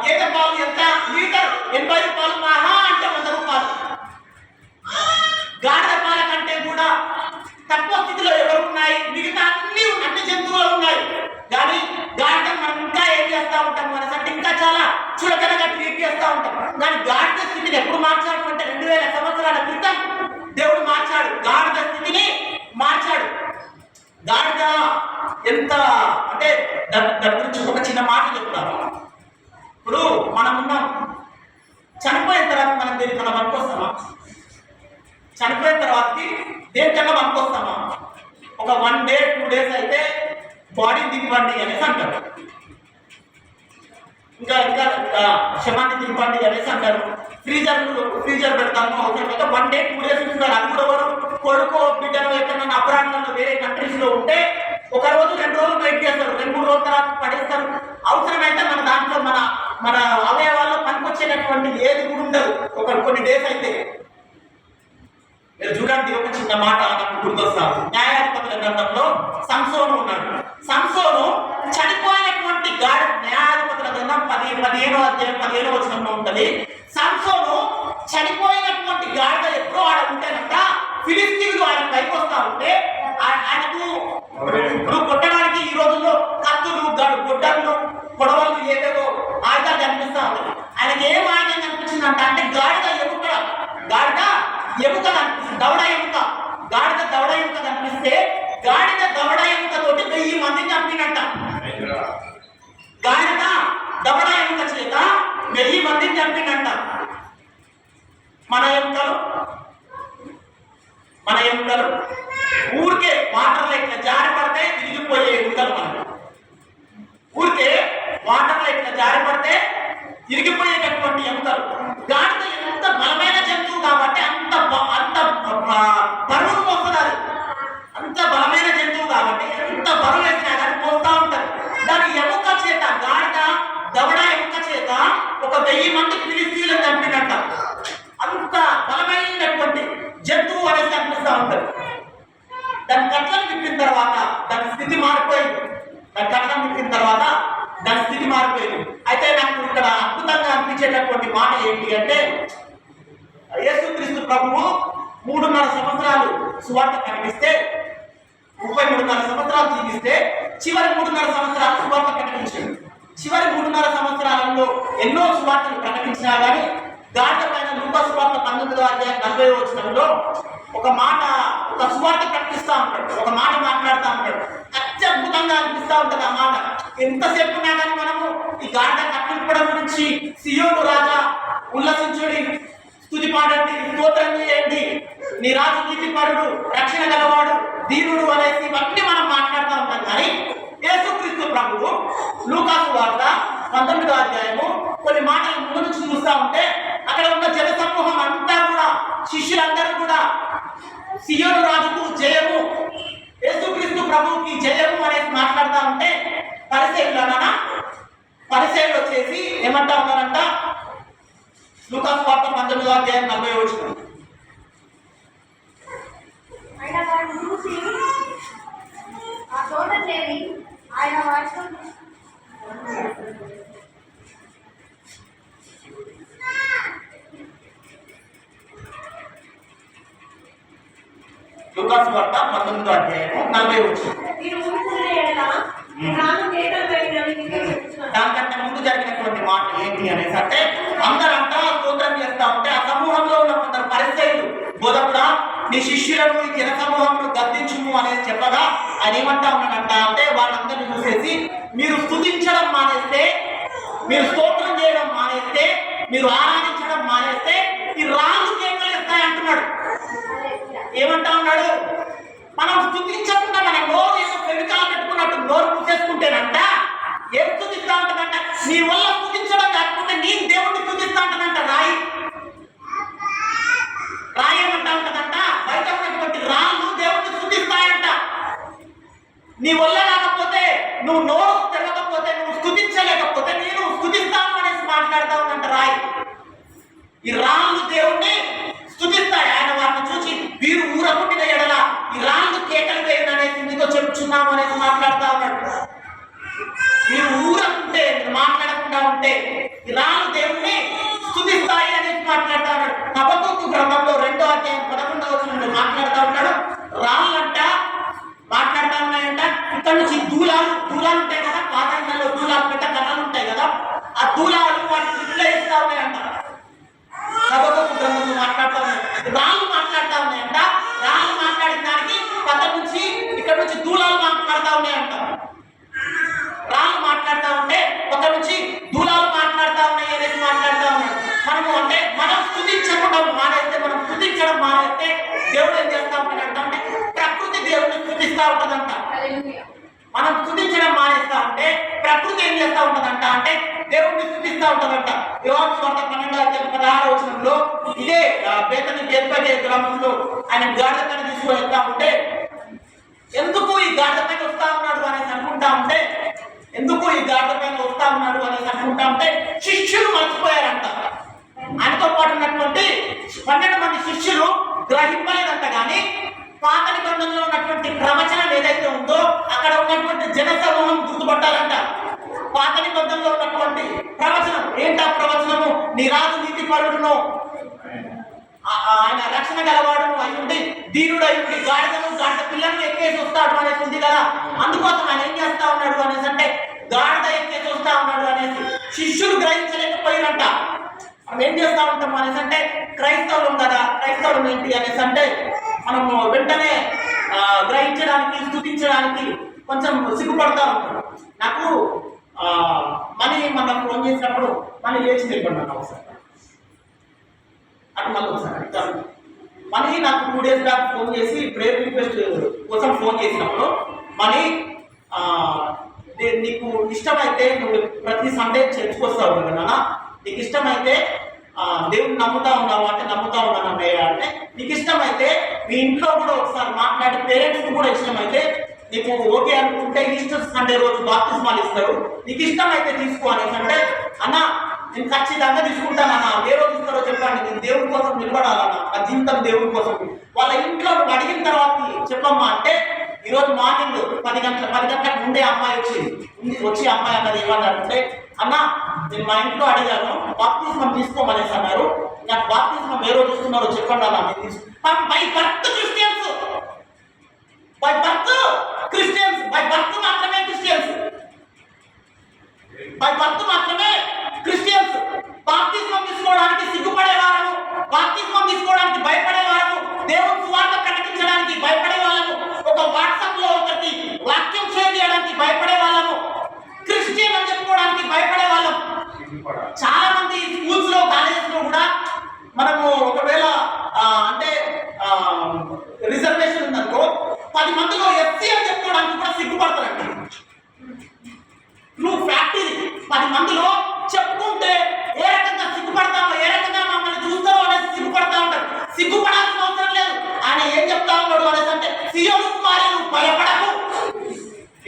గేదె పాలు ఎంత? లీటర్ 80 రూపాయలు, మహా అంటే 100 రూపాయలు. గాడిద పాల కంటే కూడా తక్కువ స్థితిలో ఎవరు ఉన్నాయి? మిగతా అన్ని జంతువులు ఉన్నాయి. కానీ గాడిద మనం ఇంకా ఏం చేస్తూ ఉంటాం అంటే ఇంకా చాలా చులకనగా ట్రీట్ చేస్తూ ఉంటాం. కానీ గాడిద స్థితిని ఎప్పుడు మార్చాడు అంటే 2000 సంవత్సరాల క్రితం దేవుడు మార్చాడు. గాడిద స్థితిని మార్చాడు. గాడిద ఎంత అంటే దాని గురించి ఒక చిన్న మాట చెప్తాను. ఇప్పుడు మనం ఉన్నాం, చనిపోయిన తర్వాత మనం దేనికన్నా పనికొస్తామా? చనిపోయిన తర్వాతకి దేనికన్నా పనికొస్తామా? ఒక 1 day 2 days అయితే బాడీ దింపండి అనేసి అంటారు. ఇంకా శవాన్ని దింపండి అనేసి అంటారు. ఫ్రీజర్ పెడతాము అవసరమైతే 1 day 2 days ఉంటారు. అది కూడా ఎవరు కొడుకో బిడ్డలో ఎక్కడన్నా అపరాధంలో వేరే కంట్రీస్ లో ఉంటే 1 రోజు 2 రోజులు వెయిట్ చేస్తారు, 2-3 రోజుల తర్వాత పడేస్తారు. అవసరమైతే మన దాంట్లో మన అవయవాల్లో పనికొచ్చేటటువంటి ఏది కూడా ఉండదు కొన్ని డేస్ అయితే. మీరు చూడండి, ఒక చిన్న మాట నాకు గుర్తొస్తాను. న్యాయాధిపతుల గ్రంథంలో సంసోను ఉన్నాడు. సంసోను చనిపోయినటువంటి గాడిద, న్యాయాధిపతుల గ్రంథం 15వ అధ్యాయం 15వ వచనంలో ఉంటుంది. సంసోను చనిపోయినటువంటి గాడిద ఎప్పుడో ఆడ ఉంటేనంట ఫిలిస్తీయులు ఆయన పైకి వస్తా ఉంటే ఆయనకు ఇప్పుడు కొట్టడానికి ఈ రోజుల్లో కత్తులు గొడ్డళ్ళు పొడవలు ఏదేదో ఆయుధాలు కనిపిస్తా ఉంది. ఆయనకి ఏం ఆయుధం కనిపించిందంట అంటే గాడిద ఎముక కనిపిస్తుంది, దవడ ఎముక. గాడిద దవడ ఎముక కనిపిస్తే గాడిద దవడ ఎముక తోటి 1000 మందిని చంపినట్ట. గాడిద దవడ ఎముక చేత 1000 మందిని చంపినట్ట. మన ఎముకలు ఊరికే వాటర్లో ఇట్లా జారి పడితే తిరిగిపోయే ఎముకలు. మనకు ఊరికే వాటర్లో ఇట్లా జారి పడితే తిరిగిపోయేటటువంటి ఎముకలు. గాడిద ఎంత బలమైన జంతువు కాబట్టి అంత బరువును మోస్తున్నారు. అంత బలమైన జంతువు కాబట్టి ఎంత బరువు వేసినా కానీ మోస్తా ఉంటారు. దాని ఎముక చేత, గాడిద దవడ ఎముక చేత ఒక 1000 మంది ఫిలిస్తీయులను చంపినట్ట. అంత బలమైనటువంటి జంతువు అనేది కనిపిస్తూ ఉంటుంది. దాని కట్లను విప్పిన తర్వాత దాని స్థితి మారిపోయింది. అయితే నాకు ఇక్కడ అద్భుతంగా అనిపించేటటువంటి మాట ఏంటి అంటే, యేసుక్రీస్తు ప్రభువు 3.5 సంవత్సరాలు సువార్త ప్రకటిస్తే, 33.5 సంవత్సరాలు జీవిస్తే చివరి 3.5 సంవత్సరాలు సువార్త ప్రకటించాడు. చివరి 3.5 సంవత్సరాలలో ఎన్నో సువార్తలు ప్రకటించినా కానీ గాడిద పైన లూకా సువార్త 19వ అధ్యాయం 40వ వచనంలో ఒక సువార్త ప్రకటిస్తూ ఉంటాడు, ఒక మాట మాట్లాడుతూ ఉంటాడు. అత్యద్భుతంగా అనిపిస్తూ ఉంటుంది ఆ మాట. ఎంతసేపు ఉన్నా కానీ మనము ఈ గాడిద కట్టింపడం గురించి, సియోను రాజా ఉల్లసించుడి, స్తుతి పాడండి, స్తోత్రం చేయండి, నీ రాజు నీతిపరుడు, రక్షణ గలవాడు, దీనుడు అనేసి ఇవన్నీ మనం మాట్లాడుతూ ఉంటాం. కానీ యేసుక్రీస్తు ప్రభువు లూకా సువార్త 19వ అధ్యాయము కొన్ని మాటలు ముందు నుంచి చూస్తూ ఉంటే అక్కడ ఉన్న జన సమూహం అంతా కూడా, శిష్యులందరూ కూడా సియోను రాజుకు జయము, యేసుక్రీస్తు ప్రభువుకి జయము అనేది మాట్లాడుతూ ఉంటే పరిసయ్యులు వచ్చేసి ఏమంటా ఉన్నారంట? లూకా సువార్త 19వ అధ్యాయం 40వ వచనం. లూకా సువార్త 19వ అధ్యాయం 40వ వచనం. దానికంటే ముందు జరిగినటువంటి మాట ఏంటి అనేసి అంటే, అందరంతా స్తోత్రం చేస్తా ఉంటే ఆ సమూహంలో ఉన్న కొందరు పరిసయ్యులు, బోధకుడా నీ శిష్యులను ఈ జన సమూహంలో గద్దించుము అనేది చెప్పగా ఆయన ఏమంటా ఉన్నాడంట అంటే, వాళ్ళందరినీ చూసేసి మీరు స్తుతించడం మానేస్తే, మీరు స్తోత్రం చేయడం మానేస్తే, మీరు ఆరాధించడం మానేస్తే ఈ రాళ్ళు కేకలు ఇస్తాయి అంటున్నాడు. ఏమంటా ఉన్నాడు? మనం స్తుతించకుండా మన నోరు ఏదో పెరుకాలు పెట్టుకున్నట్టు నోరు పూసేసుకుంటేనంట ఏం స్తుతిస్తా ఉంటుందంట, నీ వల్ల స్తుతించడం కాకపోతే నీ దేవుడిని స్తుతిస్తా ఉంటుందంట. రాయి ఏమంటా ఉంటుందంట, బయట ఉన్నటువంటి రాళ్ళు దేవుడిని స్తుతిస్తాయంట. నీ వల్ల కాకపోతే, నువ్వు నోరు తిరగకపోతే, నువ్వు స్తుతించలేకపోతే నేను స్తుతిస్తాను అనేసి మాట్లాడుతా ఉందంట రాయి. ఈ రాళ్ళు దేవుణ్ణి స్తుతిస్తాయి. ఆయన వారిని చూసి వీరు ఊరకుండిన ఎడల ఈ రాళ్ళు కేకలు వేయండి అనేసి మీతో చెప్తున్నాము అనేసి మాట్లాడుతా ఉన్నాడు. మీరు ఊరకుంటే, మీరు మాట్లాడకుండా ఉంటే ఈ రాళ్ళు దేవుణ్ణి స్తుతిస్తాయి అనేసి మాట్లాడుతా ఉన్నాడు. హబక్కూకు గ్రంథంలో 2వ అధ్యాయం 11వ వచనంలో మాట్లాడుతూ ఉంటాడు. రాళ్ళంట మాట్లాడుతూ ఉన్నాయంట. ఇక్కడ నుంచి దూలాలు ఉంటాయి కదా, పాదాలలో దూలాలు పెట్ట కర్రలు ఉంటాయి కదా, ఆ దూలాలు వాటి ఇట్లా వేస్తూ ఉన్నాయంట. హబక్కూకు గ్రంథంలో మాట్లాడుతూ ఉన్నాయి. రాళ్ళు మాట్లాడుతూ ఉన్నాయంట. రాళ్ళు మాట్లాడిన దానికి పక్క నుంచి ఇక్కడ నుంచి దూలాలు మాట్లాడుతూ ఉన్నాయంట. రాళ్ళు మాట్లాడుతూ ఉంటే ఒక నుంచి దూలాలు మాట్లాడుతూ ఉన్నాయి అనేది మాట్లాడుతూ ఉన్నాడు. మనము అంటే మనం స్తుతించకుండా మానేస్తే, మనం స్తుతించడం మానేస్తే దేవుడు ఏం చేస్తా ఉంటాడంట అంటే ప్రకృతి దేవుడిని స్తుతిస్తూ ఉంటుందంట. మనం స్తుతించడం మానేస్తా ఉంటే ప్రకృతి ఏం చేస్తూ ఉంటుందంట అంటే దేవుడిని స్తుతిస్తూ ఉంటుందంట. యోహాను సువార్త 12:16 వచనంలో ఇదే బేతనీ గ్రామంలో ఆయన గాడిద పైన తీసుకొని వెళ్తా ఉంటే, ఎందుకు ఈ గాడిద పైన వస్తా ఉన్నాడు అనేసి అనుకుంటా ఉంటే, ఎందుకు ఈ గాడిద పైన వస్తా ఉన్నాడు అనేసి అనుకుంటా ఉంటే శిష్యులు మర్చిపోయారంట. ఆయనతో పాటు ఉన్నటువంటి 12 మంది శిష్యులు గ్రహింపలేదంట. కానీ పాత నిబంధనలో ఉన్నటువంటి ప్రవచనం ఏదైతే ఉందో అక్కడ ఉన్నటువంటి జన సమూహం గుర్తుపట్టాలంట. పాత నిబంధనలో ఉన్నటువంటి ప్రవచనం ఏంటా ప్రవచనము, నీ రాజు నీతిపరుడును, ఆయన రక్షణ గలవాడును అయ్యుండి దీనుడు అయ్యుండి గాడిద పిల్లను ఎక్కేసి వస్తాడు అనేసి ఉంది కదా. అందుకోసం ఆయన ఏం చేస్తా ఉన్నాడు అనేసి అంటే గాడిద ఎక్కేసి వస్తా ఉన్నాడు అనేసి శిష్యులు గ్రహించలేకపోయినట్ట. మనం ఏం చేస్తా ఉంటాం అనేసి అంటే క్రైస్తవులు కదా, క్రైస్తవులు ఏంటి అనేసి అంటే మనము వెంటనే గ్రహించడానికి, స్తుతించడానికి కొంచెం సిగ్గుపడతా ఉంటాం. నాకు మనీ మనం ఫోన్ చేసినప్పుడు మనీ లేచి నిలబడ్డాను ఒకసారి, అటు మళ్ళీ ఒకసారి అడుగుతాను. మనీ నాకు 2 days బ్యాక్ ఫోన్ చేసి ప్రేయర్ రిక్వెస్ట్ కోసం ఫోన్ చేసినప్పుడు మనీ నీకు ఇష్టమైతే నువ్వు ప్రతి సండే చర్చ్కి వస్తావు కదా నాన్న, నీకు ఇష్టమైతే దేవుని నమ్ముతా ఉన్నావు అంటే నమ్ముతా ఉన్నాను అన్నయ్య అంటే, నీకు ఇష్టమైతే మీ ఇంట్లో కూడా ఒకసారి మాట్లాడి పేరెంట్స్కి కూడా ఇష్టమైతే నీకు ఓకే అనుకుంటే ఈస్టర్ సండే రోజు బాప్తిస్మాలు ఇస్తారు, నీకు ఇష్టమైతే తీసుకో అనేసి అంటే, అన్న నేను ఖచ్చితంగా తీసుకుంటానన్నా, ఏ రోజు ఇస్తారో చెప్పండి, నేను దేవుడి కోసం నిలబడాలన్నా, నా జీవితం దేవుడి కోసం. వాళ్ళ ఇంట్లో అడిగిన తర్వాత చెప్పమ్మా అంటే ఈరోజు మార్నింగ్ 10 గంటలకు ముందే అమ్మాయి వచ్చి అమ్మాయి అన్నది ఏమన్నారంటే, అన్న నేను మా ఇంట్లో అడిగాను బాప్తిస్మం తీసుకోమనేసి అన్నారు, నాకు బాప్తిస్మం ఏ రోజు ఇస్తున్నారో చెప్పండి అన్న, నేను తీసుకుంటాను. బై బర్త్ క్రిస్టియన్స్ మాత్రమే క్రిస్టియన్స్ బాప్తిస్మం తీసుకోవడానికి సిగ్గుపడేవారము, బాప్తిస్మం తీసుకోవడానికి భయపడేవారము, దేవుని సువార్త ప్రకటించడానికి భయపడే వాళ్ళము, ఒక వాట్సాప్ లో ఒకటి వాక్యం షేర్ చేయడానికి భయపడే వాళ్ళము, క్రిస్టియన్ అని చెప్పుకోవడానికి భయపడే వాళ్ళం. చాలా మంది స్కూల్స్ లో, కాలేజెస్ లో కూడా మనము ఒకవేళ అంటే రిజర్వేషన్ ఉందనుకో 10 మందిలో ఎస్సీ అని చెప్పుకోవడానికి కూడా సిగ్గుపడతారండి. నువ్వు ఫ్యాక్టరీ 10 మందిలో చెప్పుకుంటే ఏ రకంగా సిగ్గుపడతామో, ఏ రకంగా మమ్మల్ని చూస్తారో అనేసి సిగ్గుపడతా ఉంటారు. సిగ్గుపడాల్సిన అవసరం లేదు. ఆయన ఏం చెప్తా ఉన్నాడు అనేసి అంటే, సియోను కుమారి నువ్వు భయపడకు,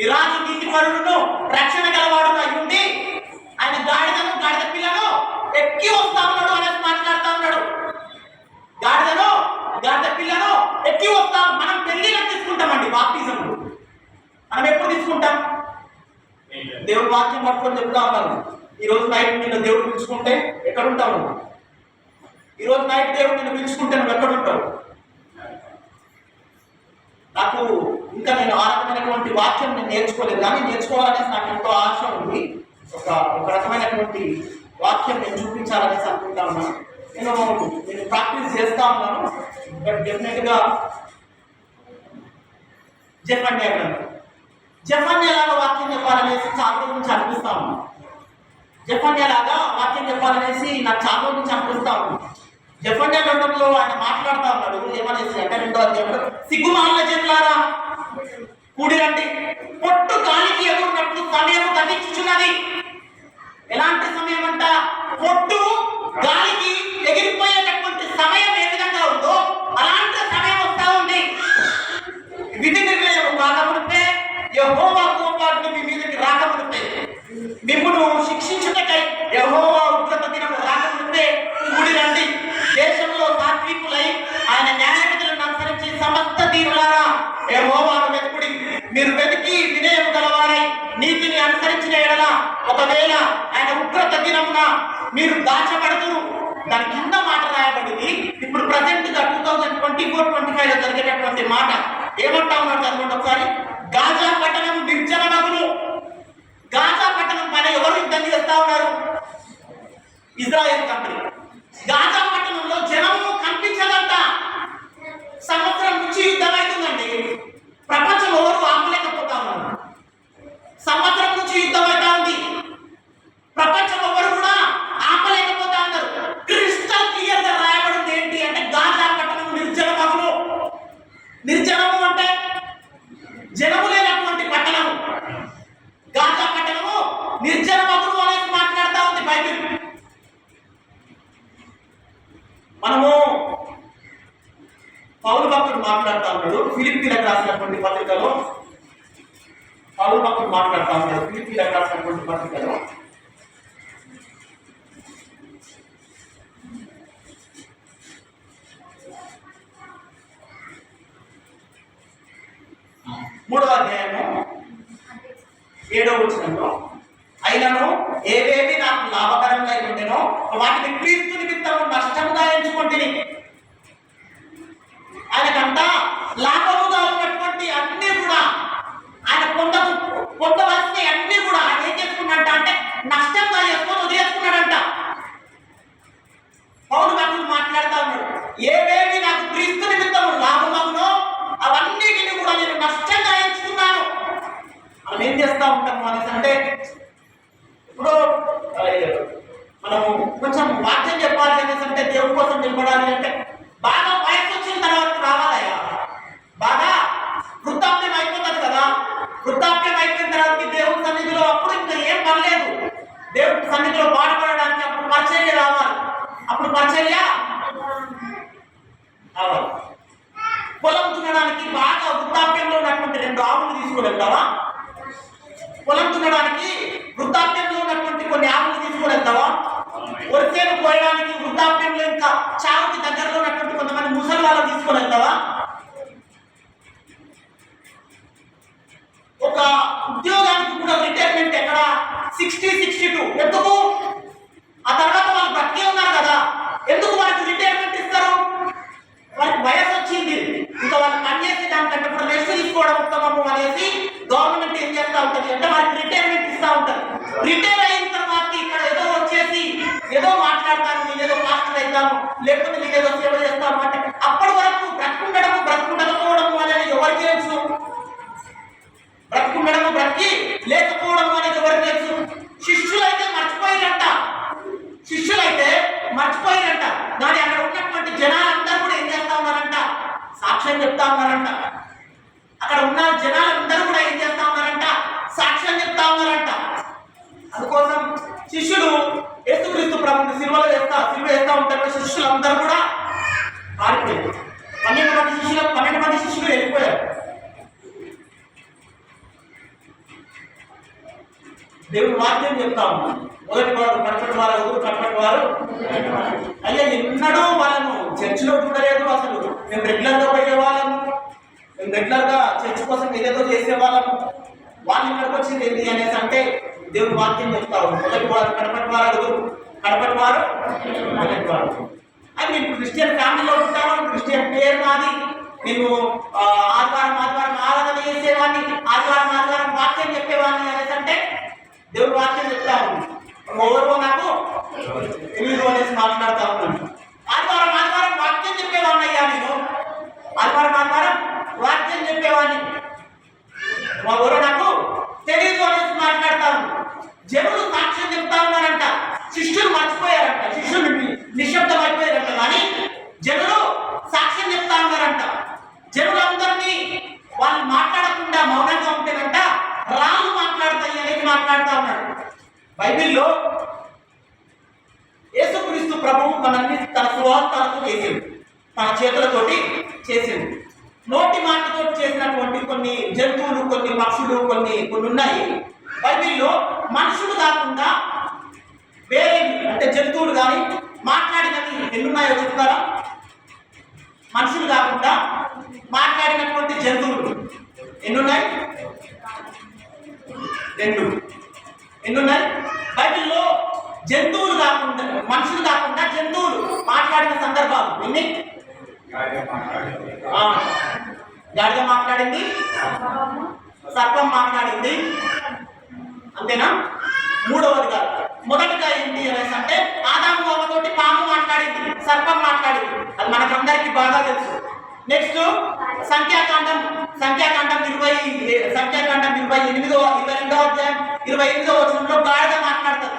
ఈ రాజు నీతిపరుడును రక్షణ గలవాడును అయ్యుండి ఆయన గాడిద పిల్లను ఎక్కి వస్తా ఉన్నాడు అనేసి మాట్లాడుతూ ఉన్నాడు. గాడిద పిల్లను ఎక్కి వస్తాం. మనం పెళ్లిలో తీసుకుంటామండి బాప్తిజం. మనం ఎప్పుడు తీసుకుంటాం? దేవుడు వాక్యం పట్టుకొని చెప్తా ఉన్నాను. ఈరోజు నైట్ నిన్ను దేవుడు పిలుచుకుంటే ఎక్కడుంటావు? ఈరోజు నైట్ దేవుడు నిన్ను పిలుచుకుంటే నువ్వు ఎక్కడుంటావు? నాకు ఇంకా నేను ఆ రకమైనటువంటి వాక్యం నేను నేర్చుకోలేదు, కానీ నేర్చుకోవాలనేసి నాకు ఎంతో ఆశ ఉంది. ఒక రకమైనటువంటి వాక్యం నేను చూపించాలనేసి అనుకుంటా ఉన్నాను. నేను ప్రాక్టీస్ చేస్తా ఉన్నాను. బట్ డెఫినెట్గా జఫన్యాలాగా వాక్యం చెప్పాలనేసి చాలా రోజుల నుంచి అనిపిస్తా ఉన్నాను. జఫన్యాలాగా వాక్యం చెప్పాలనేసి నాకు చాలా రోజుల నుంచి అనిపిస్తా ఉన్నాను. జఫన్యా గ్రంథంలో ఆయన మాట్లాడుతూ ఉన్నాడు ఏమనేసి అంటే 2వ అధ్యాయంలో, సిగ్గుమాలిన జనులారా కూడిరండి, పొట్టు గాలికి ఎగురున్నప్పుడు సమయం గతించుచున్నది. ఎలాంటి సమయం అంట? పొట్టు గాలికి ఎగిరిపోయేటటువంటి సమయం ఏ విధంగా ఉందో అలాంటి సమయం వస్తా ఉంది. విధి నిర్ణయం కాకముందే, యెహోవా కోపాగ్ని మీ మీదకి రాకముందే, మిమ్మును శిక్షించుటకై యెహోవా ఉగ్రత దినము రాకముందే కూడిరండి. దేశంలో సాత్వికులై ఆయన న్యాయ విధులను అనుసరించి సమస్త దీనులారా యెహోవాను వెతుకుడి. మీరు వెతికి వినయం గలవారై నీతిని అనుసరించిన ఎడల ఒకవేళ ఆయన ఉగ్రత దినమున మీరు దాచబడుతురు. దాని కింద మాట రాయబడింది. ఇప్పుడు ప్రజెంట్ గా 2024-25 జరిగేటటువంటి మాట ఏమంటా ఉన్నాడు చదవండి ఒకసారి. గాజా పట్టణం నిర్జనమగును. గాజా పట్టణం పైన ఎవరు యుద్ధం చేస్తా ఉన్నారు? Israel country. గాజా పట్టణంలో జనము కనిపించదంట. సంవత్సరం నుంచి యుద్ధం అవుతుందండి. ప్రపంచం ఎవరు ఆపలేకపోతా ఉన్నారు. సంవత్సరం నుంచి యుద్ధం అవుతా ఉంది. ప్రపంచం ఎవరు కూడా ఆపలేకపోతా ఉన్నారు. క్రిస్టల్ క్లియర్ గా రాయబడింది ఏంటి అంటే గాజా పట్టణం నిర్జనమగును. నిర్జనము అంటే జనము లేనటువంటి పట్టణము. గాజా పట్టణము నిర్జనమగును అనేది మాట్లాడుతూ ఉంది బైబిల్. మనము పౌలు భక్తుడు మాట్లాడుతూ ఉన్నాడు ఫిలిప్పీలకు రాసినటువంటి పత్రికలో. పౌలు భక్తుడు మాట్లాడుతూ ఉన్నాడు ఫిలిప్పీలకు రాసినటువంటి పత్రికలో. మూడవ అధ్యాయము 7వ వచనంలో, అయినను ఏవేవి నాకు లాభకరంగా ఉండెనో వాటిని క్రీస్తు నిమిత్తము నష్టముగా ఎంచుకుంటుని. ఆయనకంతా లాభముగా ఉన్నటువంటి అన్ని కూడా ఆయన పొందవలసిన అన్ని కూడా ఆయన ఏం చేసుకున్నాడంట అంటే నష్టంగా చేసుకొని వదిలేసుకున్నాడంట. పౌలు భక్తులు మాట్లాడుతూ ఉన్నాడు, ఏవేవి నాకు క్రీస్తు నిమిత్తము లాభమగునో అవన్నిటిని కూడా నేను నష్టంగా ఎంచుకున్నాను. మనం ఏం చేస్తూ ఉంటాము అనేసి అంటే, ఇప్పుడు మనము కొంచెం వాక్యం చెప్పాలి అనేసి అంటే, దేవుడి కోసం నిలబడాలి అంటే బాగా వయసు వచ్చిన తర్వాత రావాలయ్యా. బాగా వృద్ధాప్యం అయిపోతుంది కదా. వృద్ధాప్యం అయిపోయిన తర్వాత దేవుడి సన్నిధిలో అప్పుడు ఇంకా ఏం పర్లేదు. దేవుడి సన్నిధిలో బాధపడడానికి అప్పుడు పరిచర్య రావాలి. అప్పుడు పరిచర్య రావాలి. పొలం దున్నడానికి బాగా వృద్ధాప్యంలో ఉన్నటువంటి 2 ఆవులు తీసుకుని వెళ్తావా? పొలం దున్నడానికి వృద్ధాప్యంలో ఉన్నటువంటి కొన్ని ఆవులు తీసుకుని వెళ్తావా? వరిసేను కోయడానికి వృద్ధాప్యంలో ఇంకా చావుకి దగ్గరలో ఉన్నటువంటి కొంతమంది ముసలి వాళ్ళని తీసుకుని వెళ్తావా? ఒక ఉద్యోగానికి కూడా రిటైర్మెంట్ ఎక్కడ? 60-62. ఎందుకు? ఆ తర్వాత వాళ్ళు బ్రతికే ఉన్నారు కదా. ఎందుకు వాళ్ళకి రిటైర్మెంట్ ఇస్తారు? వాళ్ళకి వయసు వచ్చింది, ఇంకా వాళ్ళు పనిచేసి దానికంటే కూడా రెస్ట్ తీసుకోవడం ఉత్తమము అనేసి గవర్నమెంట్ ఏం చేస్తూ ఉంటుంది అంటే వాళ్ళకి రిటైర్మెంట్ ఇస్తూ ఉంటారు. రిటైర్ అయిన తర్వాత ఇక్కడ ఏదో వచ్చేసి ఏదో మాట్లాడతాను, నేనేదో మాస్టర్ అవుతాను, లేకపోతే నేనేదో సేవ చేస్తాను అంటే అప్పటి వరకు బ్రతుకుండకపోవడము అనేది ఎవరికి తెలుసు? బ్రతుకుండడము బ్రతికి లేకపోవడము అనేది ఎవరికి తెలుసు? శిష్యులైతే మర్చిపోయారంట. కానీ అక్కడ ఉన్నటువంటి జనాలందరూ కూడా ఏం చేస్తా ఉన్నారంట? సాక్ష్యం చెప్తా ఉన్నారంట. అక్కడ ఉన్న జనాలందరూ కూడా ఏం చేస్తా ఉన్నారంట? సాక్ష్యం చెప్తా ఉన్నారంట. అందుకోసం శిష్యులు యేసుక్రీస్తు ప్రభువుని సిలువ వేస్తా ఉంటారు. శిష్యులందరూ కూడా పారిపోయారు. 12 మంది శిష్యులు వెళ్ళిపోయారు. దేవుడు వాక్యం చెప్తా ఉన్నాడు. మొదటి వారు కనపడి వారు, ఊరు కనపడి వారు. అయ్యా ఎన్నడూ వాళ్ళను చర్చిలో చూడలేదు. అసలు మేము రెగ్యులర్గా పోయే వాళ్ళము, మేము రెగ్యులర్గా చర్చ్ కోసం ఏదేదో చేసేవాళ్ళము. వాళ్ళు ఇక్కడికి వచ్చింది ఏంటి అనేసి అంటే దేవుడు వాక్యం చెప్తా ఉన్నాడు. మొదటి వారు కనపడి వారు, ఊరు కనపడి వారు, మొదటి వారు. అది నేను క్రిస్టియన్ ఫ్యామిలీలో ఉంటాను, క్రిస్టియన్ పేరు నాది, నేను ఆదివారం ఆరాధన చేసేవాడిని, ఆదివారం వాక్యం చెప్పేవాడిని అనేసి అంటే దేవుడు వాక్యం చెప్తా ఉంది. ఎవరో నాకు తెలియదు అనేసి మాట్లాడుతూ ఉన్నాను. ఆదివారం వాక్యం చెప్పేవాడిని అయ్యా, నేను ఆదివారం వాక్యం చెప్పేవాడిని, ఎవరో నాకు తెలియదు అనేసి మాట్లాడతాను. జనులు సాక్ష్యం చెప్తా ఉన్నారంట. శిష్యులు మర్చిపోయారంట, శిష్యులు నిశ్శబ్దం అయిపోయారంట. కానీ బైబిల్లో యేసుక్రీస్తు ప్రభువు మనల్ని తన సువార్తలతో చేసిండు, తన చేతులతోటి చేసిండు. నోటి మాటతో చేసినటువంటి కొన్ని జంతువులు, కొన్ని పక్షులు, కొన్ని ఉన్నాయి బైబిల్లో. మనుషులు కాకుండా వేరే అంటే జంతువులు కానీ మాట్లాడినవి ఎన్నున్నాయో చెప్తారా? మనుషులు కాకుండా మాట్లాడినటువంటి జంతువులు ఎన్నున్నాయి? 2. ఎన్నున్నాయి బైబిల్లో? జంతువులు కాకుండా, మనుషులు కాకుండా జంతువులు మాట్లాడిన సందర్భాలు ఎన్ని? గాడిద మాట్లాడింది, సర్పం మాట్లాడింది, అంతేనా? మూడవదిగా మొదటిగా ఏంటి అనేసి అంటే ఆదాము అవ్వతోటి పాము మాట్లాడింది, సర్పం మాట్లాడింది. అది మనకందరికీ బాగా తెలుసు. నెక్స్ట్ సంఖ్యాకాండం 28వ 22వ అధ్యాయం 28వ వచనంలో గాడిద మాట్లాడతాడు.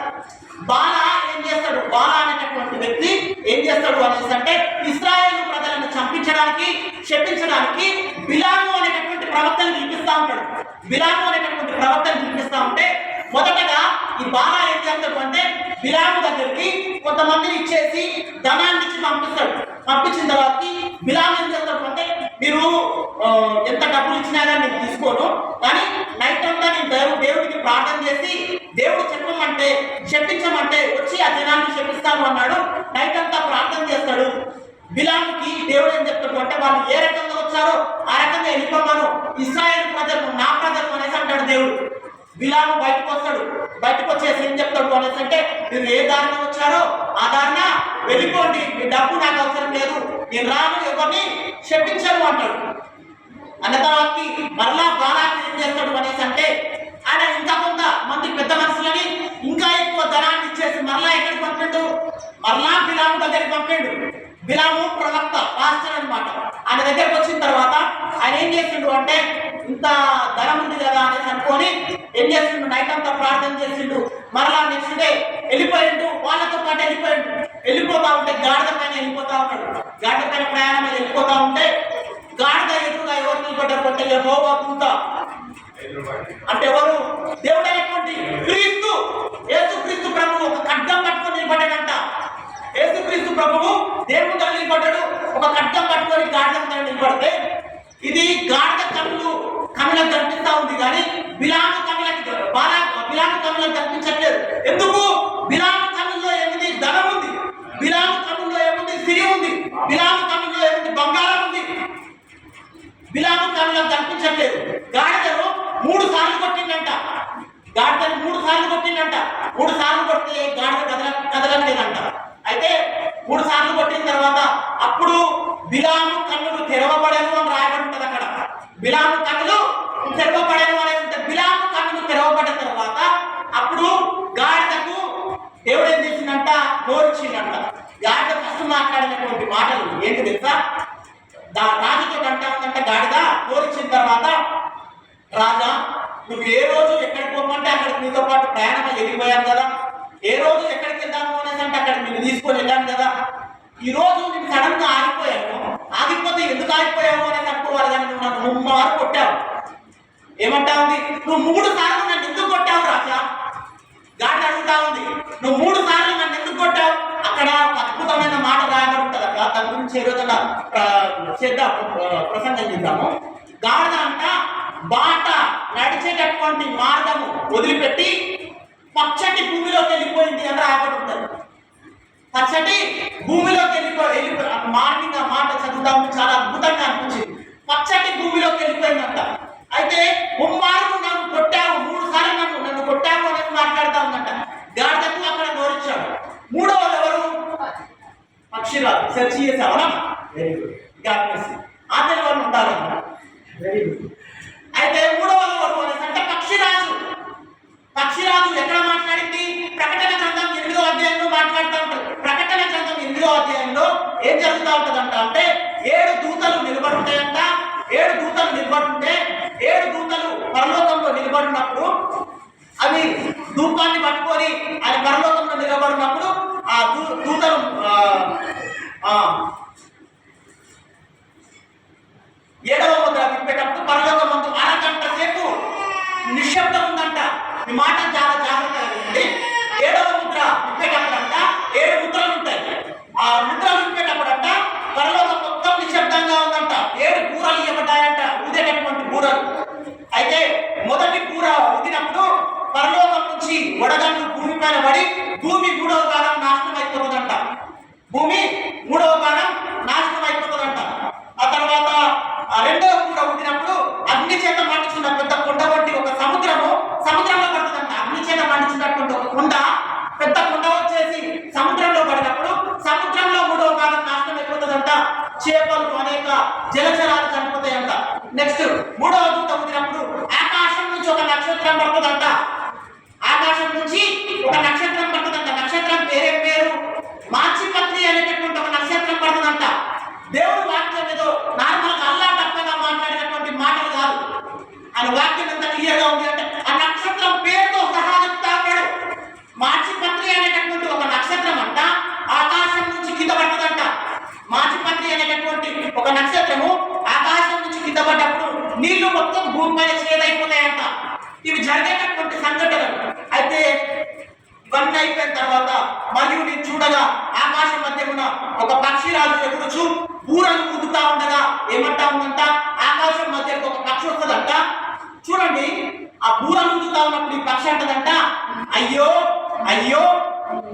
బాల ఏం చేస్తాడు? బాల అనేటటువంటి వ్యక్తి ఏం చేస్తాడు అనేసి అంటే ఇశ్రాయేలు ప్రజలను చంపించడానికి, శపించడానికి బిలాము అనేటటువంటి ప్రవక్తను పిలిపిస్తా ఉంటాడు. బిలాము అనేటటువంటి ప్రవక్తను పిలిపిస్తా ఉంటే మొదటగా ఈ బాల ఏం చేస్తాడు అంటే బిలాము దగ్గరికి కొంతమందిని ఇచ్చేసి ధనాన్ని ఇచ్చి పంపిస్తాడు. పంపించిన తర్వాత బిలాము ఏం చేస్తాడు అంటే మీరు ఎంత డబ్బులు ఇచ్చినా కానీ నేను తీసుకోను, కానీ నైట్ అంతా నేను దేవుడికి ప్రార్థన చేసి దేవుడు చెప్పించమంటే వచ్చి ఆ జనాన్ని శపిస్తాను అన్నాడు. నైట్ అంతా ప్రార్థన చేస్తాడు. బిలాముకి దేవుడు ఏం చెప్తాడు అంటే వాళ్ళు ఏ రకంగా వచ్చారో ఆ రకంగా వెళ్ళిపోమను, ఇశ్రాయేలు ప్రజలు నా ప్రజలు అనేసి అంటాడు దేవుడు. బిలాము బయటకు వస్తాడు. బయటకు వచ్చేసి ఏం చెప్తాడు అనేసి అంటే మీరు ఏ దారిన వచ్చారో ఆ దారిన వెళ్ళిపోండి, మీ డబ్బు నాకు అవసరం లేదు, నేను రాను, ఎవరిని శపించను అంటాడు. అన్న తర్వాత మరలా బాలాకి ఏం చేస్తాడు అనేసి అంటే ఆయన ఇంకా కొంత మంది పెద్ద మనుషులని ఇంకా ఎక్కువ ధనాన్ని ఇచ్చేసి మరలా ఎక్కడికి పంపిండు? మరలా బిలాము దగ్గరికి పంపిండు. బిలాము ప్రవక్త, పాస్టర్ అనమాట. ఆయన దగ్గరకు వచ్చిన తర్వాత ఆయన ఏం చేసిండు అంటే ఇంత ధనం ఉంది కదా అనేసి అనుకొని ఏం చేసిండు? నైట్ అంతా ప్రార్థన చేసిండు. మరలా నెక్స్ట్ డే వెళ్ళిపోయిండు, వాళ్ళతో పాటు వెళ్ళిపోతా ఉంటే గాడిద పైన వెళ్ళిపోతా ఉంటాడు. గాడిద పైన ప్రయాణం వెళ్ళిపోతా ఉంటే గాడిద ఎదురుగా ఎవరు నిలబడ్డారు అంటే యెహోవా దూత. అంటే ఎవరు? దేవుడు అనేటువంటి క్రీస్తు, యేసుక్రీస్తు ప్రభువు ఒక ఖడ్గం పట్టుకొని నిలబడ్డాడంట. యేసుక్రీస్తు ప్రభువు దేవుడు దగ్గర నిలబడ్డాడు, ఒక ఖడ్గం పట్టుకొని గాడిద దగ్గర నిలబడితే ఇది గాడిద కన్నులకు కనిపిస్తా ఉంది కానీ బిలాము కన్నులకు కనిపించట్లేదు. ఎందుకు? బిలాము కన్నుల్లో ఏముంది? ధనం ఉంది. బిలాము కన్నుల్లో ఏముంది? సిరి ఉంది. బిలాము కన్నుల్లో ఏముంది? బంగారం ఉంది. బిలాము కన్నులకు కనిపించట్లేదు. గాడిదను 3 సార్లు కొట్టిందంట. 3 సార్లు కొడితే గాడిద కదలలేదంట. అయితే 3 సార్లు కొట్టిన తర్వాత అప్పుడు బిలాము కన్నులు తెరవబడను అని రాయబడి ఉంటుంది అక్కడ. బిలాము కన్నులు తెరవబడను అనేది ఉంటుంది. బిలాము కన్నులు తెరవబడిన తర్వాత అప్పుడు గాడిదకు దేవుడు ఏం చేసిందంట? నోరిచ్చిందంట. గాడిద ఫస్ట్ మాట్లాడినటువంటి మాటలు ఏంటి తెలుసా? రాజుతో అంటా ఉందంట గాడిద నోరిచ్చిన తర్వాత, రాజా నువ్వు ఏ రోజు ఎక్కడికి పోమంటే అక్కడికి నీతో పాటు ప్రయాణం వెళ్ళిపోయాను కదా, ఏ రోజు ఎక్కడికి వెళ్దాము అనేసి అంటే అక్కడికి నేను తీసుకొని వెళ్ళాను కదా, ఈ రోజు నేను సడన్ గా ఆగిపోయాను, ఆగిపోతే ఎందుకు ఆగిపోయావు అనేసి అనుకోవాలి కానీ నువ్వు నన్ను 3 మార్లు కొట్టావు. ఏమంటా ఉంది? నువ్వు 3 సార్లు నన్ను ఎందుకు కొట్టావు రాజా? గాడి అడుగుతా ఉంది, నువ్వు 3 సార్లు నన్ను ఎందుకు కొట్టావు? అక్కడ అద్భుతమైన మాట రాయబడి ఉంటుంది అక్కడ. దాని గురించి ఏ రోజున చేద్దాం, ప్రసంగం చేద్దాము. గాడిద అంట బాట నడిచేటటువంటి మార్గము వదిలిపెట్టి పచ్చటి భూమిలోకి వెళ్ళిపోయింది అని రాయబడి ఉంటుంది. పచ్చటి భూమిలోకి మార్నింగ్ ఆ మాట చదువుతా ఉంటే చాలా అద్భుతంగా అనిపించింది. పచ్చటి భూమిలోకి వెళ్ళిపోయిందంట. అయితే 3 మార్లు నన్ను కొట్టావు, 3 సార్లు నన్ను కొట్టావు అనేది మాట్లాడుతూ ఉందంట. గాడిదకు అక్కడ నోరిచ్చాడు. 3వది ఎవరు? పక్షిరాజు. సెర్చ్ చేసావా? Very good. ఆతని వారు ఉంటారన్న. Very good. అయితే 3వది ఎవరు అనేసి అంటే పక్షిరాజు. పక్షిరాజు ఎక్కడ మాట్లాడింది? ప్రకటన గ్రంథం 8వ అధ్యాయంలో మాట్లాడుతూ ఉంటారు. ప్రకటన గ్రంథం 8వ అధ్యాయంలో ఏం జరుగుతూ ఉంటుందంట అంటే 7 దూతలు నిలబడుంటాయంట. 7 దూతలు నిలబడుంటే 7 దూతలు పరలోకంలో నిలబడినప్పుడు అవి ధూపాన్ని పట్టుకొని ఆయన పరలోకంలో నిలబడినప్పుడు ఆ దూతలు 7వ ముద్ర విప్పేటప్పుడు పరలోకమందు 1 గంట సేపు నిశ్శబ్దం ఉందంట. ఈ మాట చాలా జాగ్రత్తగా ఉంది. భూమి మూడవ కాలం నాశనం అయిపోతుందంట. భూమి మూడవ కాలం నాశనం అయిపోతుందంట. ఆ తర్వాత రెండవ కుండ పుట్టినప్పుడు అగ్ని చేత మండుచున్న పెద్ద కుండ వంటి ఒక సముద్రంలో పడుతుందంట. అగ్ని చేత మండుచున్నటువంటి ఒక కుండ, పెద్ద కుండ వచ్చేసి సముద్రంలో పడినప్పుడు సముద్రంలో మూడవ కాలం నాశనం అయిపోతుందంట. చేపలు అనేక జలచరాలు చనిపోతాయంట. నెక్స్ట్ మూడవ దూత పుట్టినప్పుడు ఆకాశం నుంచి ఒక నక్షత్రం పడుతుందంట. ఆకాశం నుంచి ఒక నక్షత్రం పడుతుందంట. నక్షత్రం పేరు మాచిపత్రి అనేటటువంటి ఒక నక్షత్రం పడుతుందంట. దేవుడు వాక్యం ఏదో నార్మల్గా అల్లా తప్పగా మాట్లాడినటువంటి మాటలు కాదు. ఆయన వాక్యం ఎంత క్లియర్గా ఉంది అంటే ఆ నక్షత్రం పేరుతో సహా చెప్తా ఉన్నాడు. మాచిపత్రి అనేటటువంటి ఒక నక్షత్రం అంట ఆకాశం నుంచి కింద పడుతుందంట. మాచిపత్రి అనేటటువంటి ఒక నక్షత్రము ఆకాశం నుంచి కింద పడ్డప్పుడు నీళ్లు మొత్తం భూమిపైన చేదైపోతాయంట. ఇవి జరిగేటటువంటి సంఘటనలు. అయితే ఇవన్నీ అయిపోయిన తర్వాత మరియు నేను చూడగా ఆకాశం మధ్యమున ఒక పక్షిరాజు ఎగురుచు బూరలు ఊదుతా ఉండగా ఏమంటా ఉందంట, ఆకాశం మధ్యలో ఒక పక్షి వస్తుందంట. చూడండి, ఆ బూరలు ఊదుతా ఉన్నప్పుడు ఈ పక్షి అంటదంట, అయ్యో అయ్యో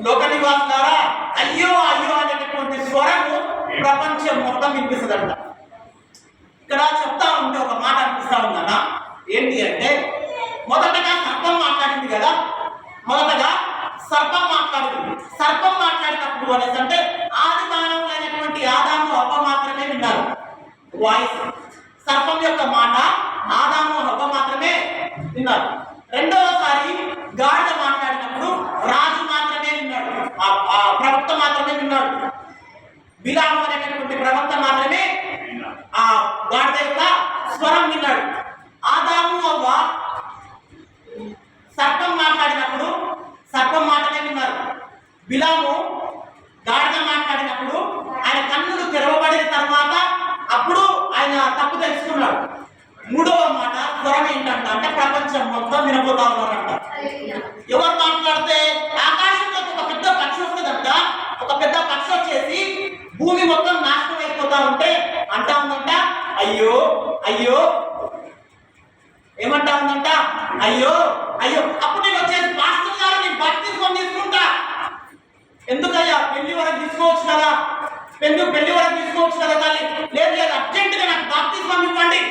లోక నివాసులారా, అయ్యో అయ్యో అనేటటువంటి స్వరము ప్రపంచం మొత్తం వినిపిస్తుందంట. ఇక్కడ చెప్తా ఉంటే ఒక మాట అనిపిస్తా ఉందన్న, ఏంటి అంటే మొదటగా సర్పం మాట్లాడింది కదా, మొదటగా సర్పం మాట్లాడింది. సర్పం మాట్లాడినప్పుడు అనేసి అంటే ఆది మానవులైనటువంటి ఆదాము హవ్వ మాత్రమే విన్నారు వాయిస్. సర్పం యొక్క మాట ఆదాము హవ్వ మాత్రమే విన్నారు. రెండవసారి గాడిద మాట్లాడినప్పుడు రాజు మాత్రమే విన్నాడు, ఆ ప్రవక్త మాత్రమే విన్నాడు. బిలాము అనేటటువంటి ప్రవక్త మాత్రమే ఆ గాడిద యొక్క స్వరం విన్నాడు. ఆదాము హవ్వ సర్పం మాట్లాడినప్పుడు సర్పం మాటనే విన్నారు. బిలాము గాడిద మాట్లాడినప్పుడు ఆయన కన్నులు తెరవబడిన తర్వాత అప్పుడు ఆయన తప్పు తెలుసుకున్నాడు. మూడవ మాట స్వరం ఏంటంట అంటే ప్రపంచం మొత్తం వినబోతా ఉన్నారంట. ఎవరు మాట్లాడితే ఆకాశంలో ఒక పెద్ద పక్షి వస్తుందంట. ఒక పెద్ద పక్షి వచ్చేసి భూమి మొత్తం నాశనం అయిపోతా ఉంటే అంటా ఉందంట, అయ్యో అయ్యో ఏమంటా ఉందంట, అయ్యో అయ్యో. అప్పుడు నేను వచ్చేసి పాస్టర్ గారు నేను బాప్తిస్మం తీసుకుంటా. ఎందుకయ్యా, పెళ్లి వరకు తీసుకోవచ్చు కదా, పెళ్లి వరకు తీసుకోవచ్చు కదా తల్లి. లేదు లేదు, అర్జెంటుగా నాకు బాప్తిస్మం ఇవ్వండి.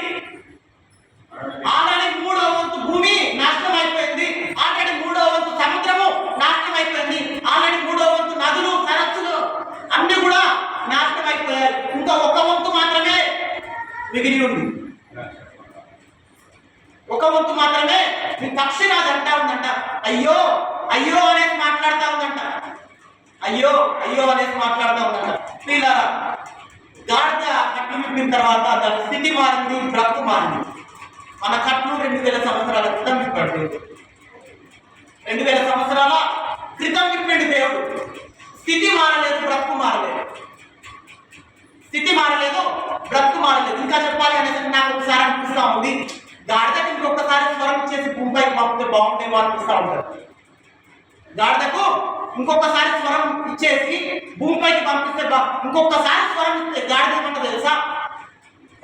ఆల్రెడీ 3వ వంతు భూమి నాశనం అయిపోయింది, ఆల్రెడీ 3వ వంతు సముద్రము నాశనం అయిపోయింది, ఆల్రెడీ 3వ వంతు నదులు సరస్సులు అన్ని కూడా నాశనం అయిపోయాయి. ఇంకా 1 వంతు మాత్రమే మిగిలి ఉంది. 1 వంతు మాత్రమే. మీ పక్షిరాజు అంటా ఉందంట, అయ్యో అయ్యో అనేది మాట్లాడుతూ ఉందంట. అయ్యో అయ్యో అనేది మాట్లాడుతూ ఉందంట. పిల్లరా, గాడిద కట్లు విప్పిన తర్వాత దాని స్థితి మారింది, బ్రతుకు మారింది. మన కట్లు 2000 సంవత్సరాల క్రితం విప్పాడు. 2000 సంవత్సరాల క్రితం విప్పాడు దేవుడు. స్థితి మారలేదు, బ్రతుకు మారలేదు. స్థితి మారలేదు, బ్రతుకు మారలేదు. ఇంకా చెప్పాలి అనేది నాకు ఒకసారి అనిపిస్తూ ఉంది, గాడిదకు ఇంకొకసారి స్వరం ఇచ్చేసి భూమిపైకి పంపితే బాగుంటేమో అనిపిస్తూ ఉంటారు. గాడిదకు ఇంకొకసారి స్వరం ఇచ్చేసి భూమిపైకి పంపిస్తే ఇంకొకసారి స్వరం ఇస్తే గాడిద ఏమంటారు తెలుసా,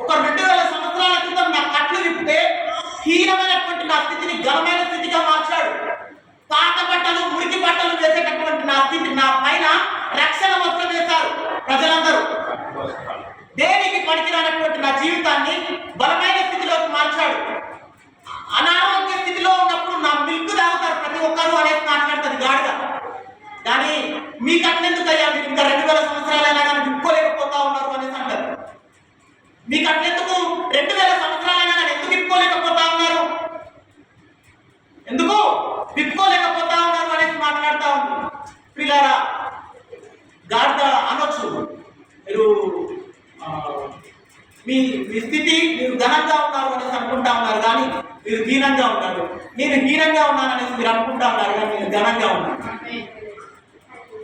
ఒక 2000 సంవత్సరాల క్రితం నా కట్లు విప్పితే హీనమైనటువంటి నా స్థితిని ఘనమైన స్థితిగా మార్చాడు. పాత బట్టలు మురికి బట్టలు వేసేటటువంటి నా స్థితి, నా పైన రక్షణ వస్త్రం వేశారు ప్రజలందరూ. దేనికి పనికిరానటువంటి నా జీవితాన్ని బలమైన స్థితిలోకి మార్చాడు. అనారోగ్య స్థితిలో ఉన్నప్పుడు నా మిల్క్ తాగుతారు ప్రతి ఒక్కరు అనేది మాట్లాడుతుంది గాడిద. కానీ మీకు అట్లెందుకయ్యా, మీరు ఇంకా 2000 సంవత్సరాలైనా కానీ విప్పుకోలేకపోతా ఉన్నారు అనేసి అంటారు. మీకు అట్లెందుకు 2000 సంవత్సరాలైనా కానీ ఎందుకు విప్పుకోలేకపోతా ఉన్నారు, ఎందుకు విప్పుకోలేకపోతా ఉన్నారు అనేసి మాట్లాడుతూ ఉంది. పిల్లారా, గాడిద అనొచ్చు, మీరు మీ స్థితి మీరు ఘనంగా ఉన్నారు అనేసి అనుకుంటా ఉన్నారు, కానీ మీరు హీనంగా ఉన్నారు. నేను హీనంగా ఉన్నాను అనేసి మీరు అనుకుంటా ఉన్నారు, కానీ నేను ఘనంగా ఉన్నాను.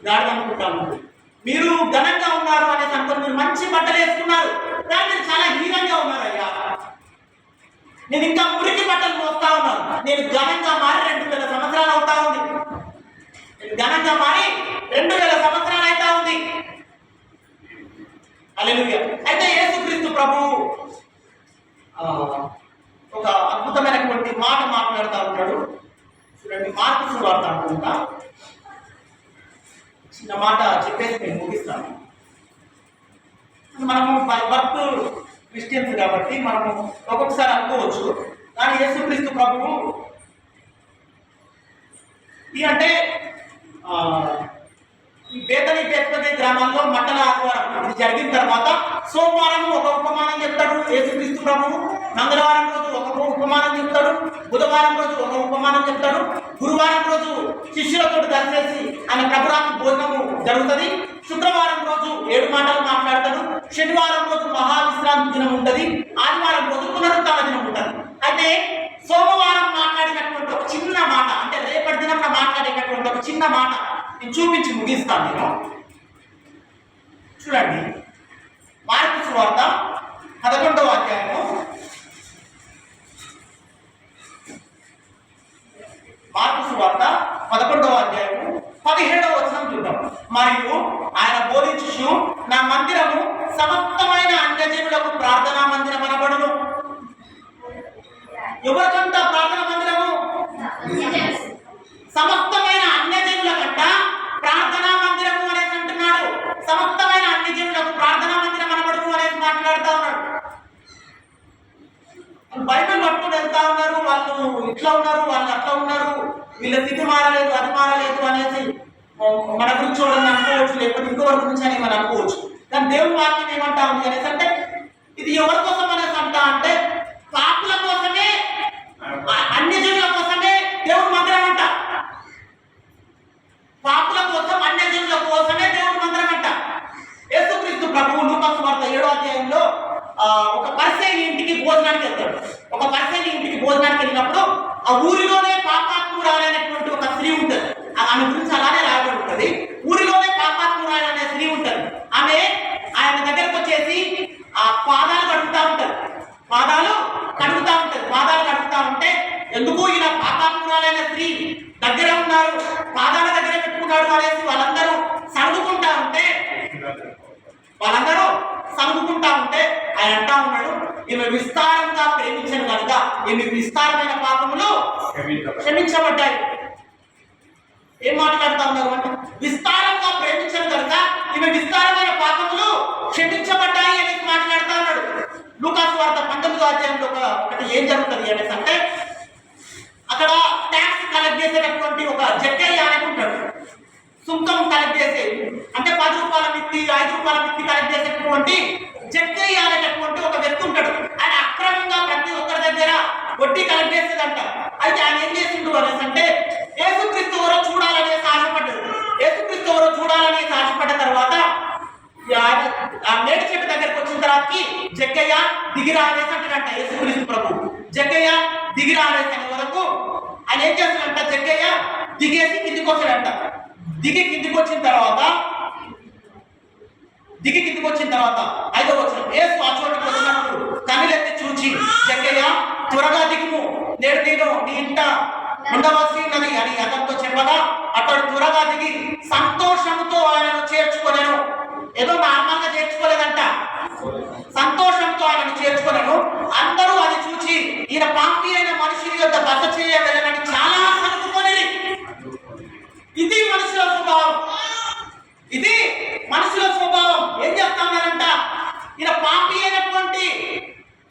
గాడిద అనుకుంటా ఉన్నారు. మీరు ఘనంగా ఉన్నారు అనేసి అనుకుని మీరు మంచి బట్టలు వేసుకున్నారు, కానీ మీరు చాలా హీనంగా ఉన్నారు. అయ్యా, నేను ఇంకా మురికి బట్టలు మోస్తా ఉన్నాను. నేను ఘనంగా మారి 2000 సంవత్సరాలు అవుతా ఉంది. నేను ఘనంగా మారి 2000 సంవత్సరాలు అవుతా ఉంది. హల్లెలూయా. అయితే యేసుక్రీస్తు ప్రభువు ఒక అద్భుతమైనటువంటి మాట మాట్లాడుతూ ఉంటాడు. చూడండి, మార్కు సువార్త అనుకుంటా చిన్న మాట చెప్పేసి నేను ముగిస్తాను. మనము బర్త్ క్రిస్టియన్స్ కాబట్టి మనము ఒక్కొక్కసారి అనుకోవచ్చు, కానీ యేసుక్రీస్తు ప్రభువు అంటే బేతనీ గ్రామాల్లో మండల ఆదివారం ఇది జరిగిన తర్వాత సోమవారం ఒక ఉపమానం చెప్తాడు యేసుక్రీస్తు ప్రభువు, మంగళవారం రోజు ఒక ఉపమానం చెప్తాడు, బుధవారం రోజు ఒక ఉపమానం చెప్తాడు, గురువారం రోజు శిష్యులతో కలిసేసి ఆయన ప్రభురాత్రి భోజనము జరుగుతుంది, శుక్రవారం రోజు 7 మాటలు మాట్లాడతాడు, శనివారం రోజు మహావిశ్రాంతి దినం ఉంటుంది, ఆదివారం రోజు పునరుత్థాన దినం ఉంటుంది. అయితే సోమవారం మాట్లాడినటువంటి ఒక చిన్న మాట, అంటే రేపటి దినం మాట్లాడేటటువంటి ఒక చిన్న మాట నేను చూపించి ముగిస్తాను. నేను చూడండి, మార్కు సువార్త 11వ అధ్యాయము, మార్కు సువార్త 11వ అధ్యాయము 17వ వచనం చూద్దాం. మరియు ఆయన బోధించు, నా మందిరము సమస్తమైన అన్యజనులకు ప్రార్థనా మందిరం అనబడును. ఎవరికంట ప్రార్థన మందిరము? సమస్తమైన అన్యజనుల కంట ప్రార్థనా మందిరము అనేసి అంటున్నాడు. సమస్తమైన అన్యజనులకు ప్రార్థనా మందిరం అనబడును అనేసి మాట్లాడుతూ ఉన్నాడు. బైబిల్ పట్టుకుని వెళ్తా ఉన్నారు, వాళ్ళు ఇట్లా ఉన్నారు, వాళ్ళు అట్లా ఉన్నారు, వీళ్ళ స్థితి మారలేదు, అది మారలేదు అనేసి మన గురించి చూడని అనుకోవచ్చు, లేకపోతే ఇంకొకరి గురించి అని మనం అనుకోవచ్చు. కానీ దేవుని వాక్యం ఏమంటా ఉంది అనేసి అంటే ఇది ఎవరి కోసం అనేసి అంటా అంటే పాపుల కోసమే, అన్యజనుల కోసమే దేవుని మందిరం అంట. పాపుల కోసం, అన్యజనుల కోసమే దేవుని మందిరం అంట. యేసుక్రీస్తు ప్రభువు లూకా సువార్త 7వ అధ్యాయంలో ఒక పరిసయ్యుని ఇంటికి భోజనానికి వెళ్తాడు. ఒక పరిసయ్యుని ఇంటికి భోజనానికి వెళ్ళినప్పుడు ఆ ఊరిలోనే పాపాత్మురాలైనటువంటి ఒక స్త్రీ ఉంటుంది. ఆమె గురించి అలానే రాయబడి ఉంటుంది. ఊరిలోనే పాపాత్మురాలనే స్త్రీ ఉంటుంది. ఆమె ఆయన దగ్గరకు వచ్చేసి ఆ పాదాలు కడుగుతా ఉంటుంది. పాదాలు కడుగుతా ఉంటే ఎందుకు ఇలా పాపాత్మురాలైన స్త్రీ దగ్గర ఉన్నారు, పాదాల దగ్గర పెట్టుకున్నాడు అనేసి వాళ్ళందరూ సనుగుకుంటా ఉంటే ఆయన అంటా ఉన్నాడు, ఈమె విస్తారంగా ప్రేమించను కనుక ఈమె విస్తారమైన పాపములు క్షమించబడ్డాయి. ఏం మాట్లాడుతా ఉన్నారు అంటే విస్తారంగా ప్రేమించను కనుక ఈమె విస్తారమైన పాపములు క్షమించబడ్డాయి అనేసి మాట్లాడుతా ఉన్నాడు. లూకా సువార్త 19వ అధ్యాయంలో ఒకటి ఏం జరుగుతుంది అనేసి అంటే అక్కడ ట్యాక్స్ కలెక్ట్ చేసేటటువంటి ఒక జక్కయ్య అనుకుంటాడు. సుంకం కలెక్ట్ చేసే అంటే 10 రూపాయల మిత్తి, 5 రూపాయల మిత్తి కలెక్ట్ చేసేటటువంటి జక్కయ్య అనేటటువంటి ఒక వ్యక్తి ఉంటాడు. ఆయన అక్రమంగా ప్రతి ఒక్కరి దగ్గర వడ్డీ కలెక్ట్ చేసేదంట. అయితే ఆయన ఏం చేసిండు అనేసి అంటే యేసుక్రీస్తు ఎవరో చూడాలనేసి ఆశపడ్డాడు. యేసుక్రీస్తు ఎవరో చూడాలనేసి ఆశపడ్డ తర్వాత ఆ మేడి చెట్టు దగ్గరకు వచ్చిన తర్వాతకి జక్కయ్య దిగిరా అనేసి అంటాడంట యేసుక్రీస్తు ప్రభు. జక్కయ్య దిగిరా అనేసి అనే వరకు ఆయన ఏం చేస్తాడంట, జక్కయ్య దిగేసి కిందికి వచ్చాడంట. దిగి కిందికి వచ్చిన తర్వాత 5వ వచనం, యేసు ఆ చోటుకు వచ్చినప్పుడు కనులెత్తి చూచి జక్కయ్య త్వరగా దిగుము, నేడు నేను నీ ఇంట ఉండవలసి ఉన్నది అని అతనితో చెప్పగా అతడు త్వరగా దిగి సంతోషంతో ఆయనను చేర్చుకొనెను. ఏదో నార్మల్గా చేర్చుకోలేదంట, సంతోషంతో ఆయనను చేర్చుకొనెను. అందరూ అది చూచి ఈయన పాపి అయిన మనుషుని యొక్క బస చేయ వెళ్ళనని చాలా సనుకుకొనిరి. ఇది మనుషుల స్వభావం. ఏం చేస్తా ఉన్నారంట, ఈయన పాపి అయినటువంటి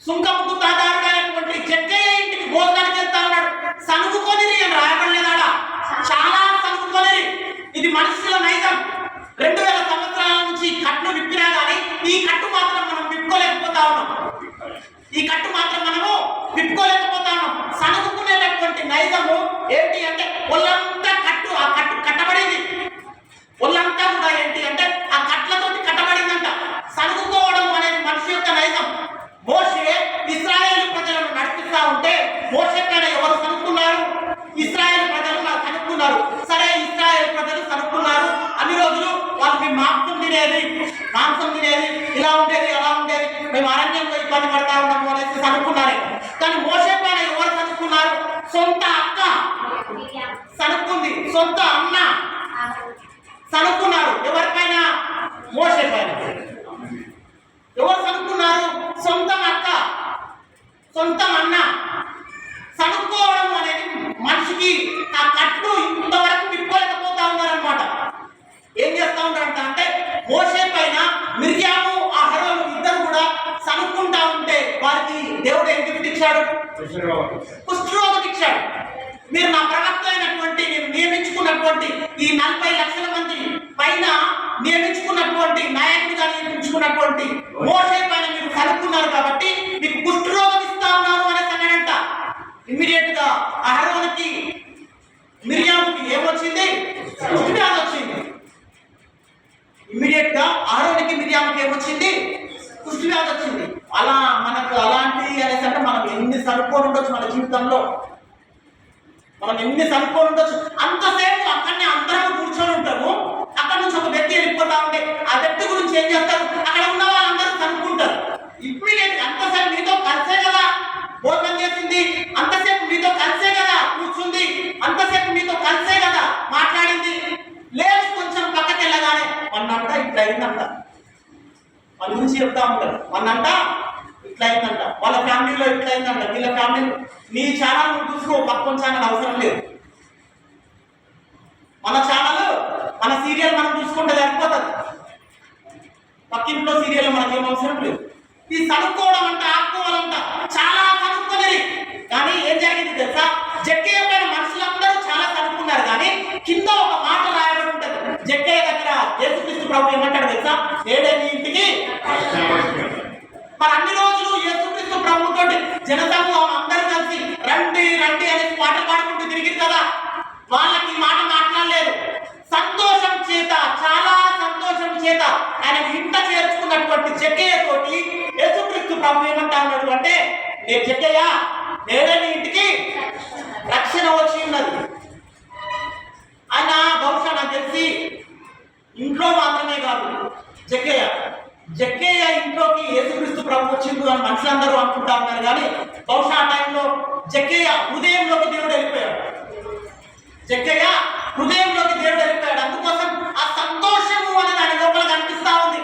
సుంకముకు తాదారుడైనటువంటి జక్కయ్య ఇంటికి భోజనానికి వెళ్తా ఉన్నాడు. సనుకుకొనిరి అని రాయబడలేదాడా, చాలా సనుకుకొనిరి. ఇది మనుషుల నైజం. 2000 సంవత్సరాల నుంచి కట్లు విప్పినా కానీ ఈ కట్టు మాత్రం మనం విప్పుకోలేకపోతా ఉన్నాం. సనుకునేటటువంటి నైజము ఏంటి అంటే ఒళ్ళంతా కట్టు, ఆ కట్టు కట్టబడింది. ఒళ్ళంతా కూడా ఏంటి అంటే ఆ కట్లతోటి కట్టబడిందంట. సనుకోవడం అనేది మనిషి యొక్క నైజం. మోషే ఇశ్రాయేలు ప్రజలను నడిపిస్తా ఉంటే మోషే పైన ఎవరు సనుక్కున్నారు? ఇశ్రాయేలు ప్రజలు సనుక్కున్నారు. సరే, ఇశ్రాయేలు ప్రజలు సనుక్కున్నారు. అన్ని రోజులు వాళ్ళకి మాంసం తినేది, ఇలా ఉండేది, అలా ఉండేది, మేము అరణ్యంలో ఇబ్బంది పడతా ఉన్నాము అనేసి సనుక్కున్నారు. కానీ మోషే పైన ఎవరు సనుక్కున్నారు? సొంత అక్క సనుక్కుంది, సొంత అన్న సనుక్కున్నారు. ఎవరిపైన? మోషే పైన. ఎవరు సనుక్కున్నారు? సొంతం అక్క, సొంతం అన్న. సనుక్కోవడం అనేది మనిషికి ఆ కట్లు ఇంతవరకు విప్పుకోలేకపోతా ఉన్నారనమాట. ఏం మోషే పైన మిర్యాము అహరోను ఇద్దరు కూడా సనుక్కుంటా ఉంటే వారికి దేవుడు ఏం గిఫ్ట్ ఇచ్చాడు? కుష్ఠరోగం ఇచ్చాడు. మీరు నా ప్రవక్త అయినటువంటి నేను నియమించుకున్నటువంటి ఈ 40 లక్షల మంది పైన నియమించుకున్నటువంటి నాయకుడిగా నియమించుకున్నటువంటి మోషే పైన మీరు సనుక్కున్నారు కాబట్టి మీకు కుష్ఠరోగం ఇస్తా ఉన్నారు అనేసి అన్నాడంట. ఇమ్మీడియట్ గా అహరోనుకి మిర్యాముకి ఏమొచ్చింది? కుష్ఠవ్యాధి వచ్చింది. ఇమ్మీడియట్ గా అహరోనుకి మిర్యాముకి ఏమొచ్చింది? కుష్ఠవ్యాధి వచ్చింది. అలా మనకు అలాంటి అనేసి అంటే మనం ఎన్ని సనుక్కొని ఉండొచ్చు మన జీవితంలో, మనం ఎన్ని సనుక్కొని ఉండొచ్చు. అంతసేపు అక్కడనే అందరం కూర్చొని ఉంటాము. అక్కడ నుంచి ఒక వ్యక్తి వెళ్ళిపోతా ఉంటే ఆ వ్యక్తి గురించి ఏం చేస్తారు? అక్కడ ఉన్న వాళ్ళందరూ సనుక్కుంటారు. ఇమ్మీడియట్ అంతసేపు మీతో కలిసే కదా భోజనం చేసింది, అంతసేపు మీతో కలిసే కదా కూర్చుంది, అంతసేపు మీతో కలిసే కదా మాట్లాడింది. లేచి కొంచెం పక్కకి వెళ్ళగానే వన్నంట ఇట్లా అయిందంట, వాళ్ళ గురించి చెప్తా ఉంటారు. వన్నంట ఇట్లా అయిందంట, వాళ్ళ ఫ్యామిలీలో ఇట్లా అయిందంట, వీళ్ళ ఫ్యామిలీ. నీ ఛానల్ నువ్వు చూసుకో, పక్కన ఛానల్ అవసరం లేదు. మన ఛానల్ మన సీరియల్ మనం చూసుకుంటే సరిపోతుంది. పక్కింట్లో సీరియల్ మనకేం అవసరం లేదు. ఈ సనుక్కోవడం అంట, ఆపుకోవాలంట, చాలా సనుక్కునేది. కానీ ఏం జరిగింది తెలుసా? జక్కయ్య పైన మనుషులందరూ చాలా సనుక్కున్నారు, కానీ కింద ఒక మాట రాయబడి ఉంటుంది. జక్కయ్య దగ్గర యేసుక్రీస్తు ప్రభు ఏమంటాడు తెలుసా? నేడే నీ ఇంటికి. మరి అన్ని రోజులు యేసుక్రీస్తు ప్రభుతో జనసమూహం అందరూ కలిసి రండి రండి అనేసి పాటలు పాడుకుంటూ తిరిగింది కదా, వాళ్ళకి మాట మాట్లాడలేదు. సంతోషం చేత, చాలా సంతోషం చేత ఆయన ఇంట చేర్చుకున్నటువంటి జక్కయ్య తోటి యేసుక్రీస్తు ప్రభు ఏమంటా ఉన్నాడు అంటే, నేను జక్కయ్య నేనే నీ ఇంటికి రక్షణ వచ్చి ఉన్నది. ఆయన బహుశా నాకు తెలిసి ఇంట్లో మాత్రమే కాదు, జక్కయ్య ఇంట్లోకి యేసుక్రీస్తు ప్రభు వచ్చిండు అని మనుషులందరూ అనుకుంటా ఉన్నారు. కానీ బహుశా ఆ టైంలో జక్కయ్య హృదయంలోకి దేవుడు వెళ్ళిపోయాడు. జక్కయ్య హృదయంలోకి దేవుడు వెళ్ళిపోయాడు. అందుకోసం ఆ సంతోషము అనేది ఆయన లోపల కనిపిస్తా ఉంది.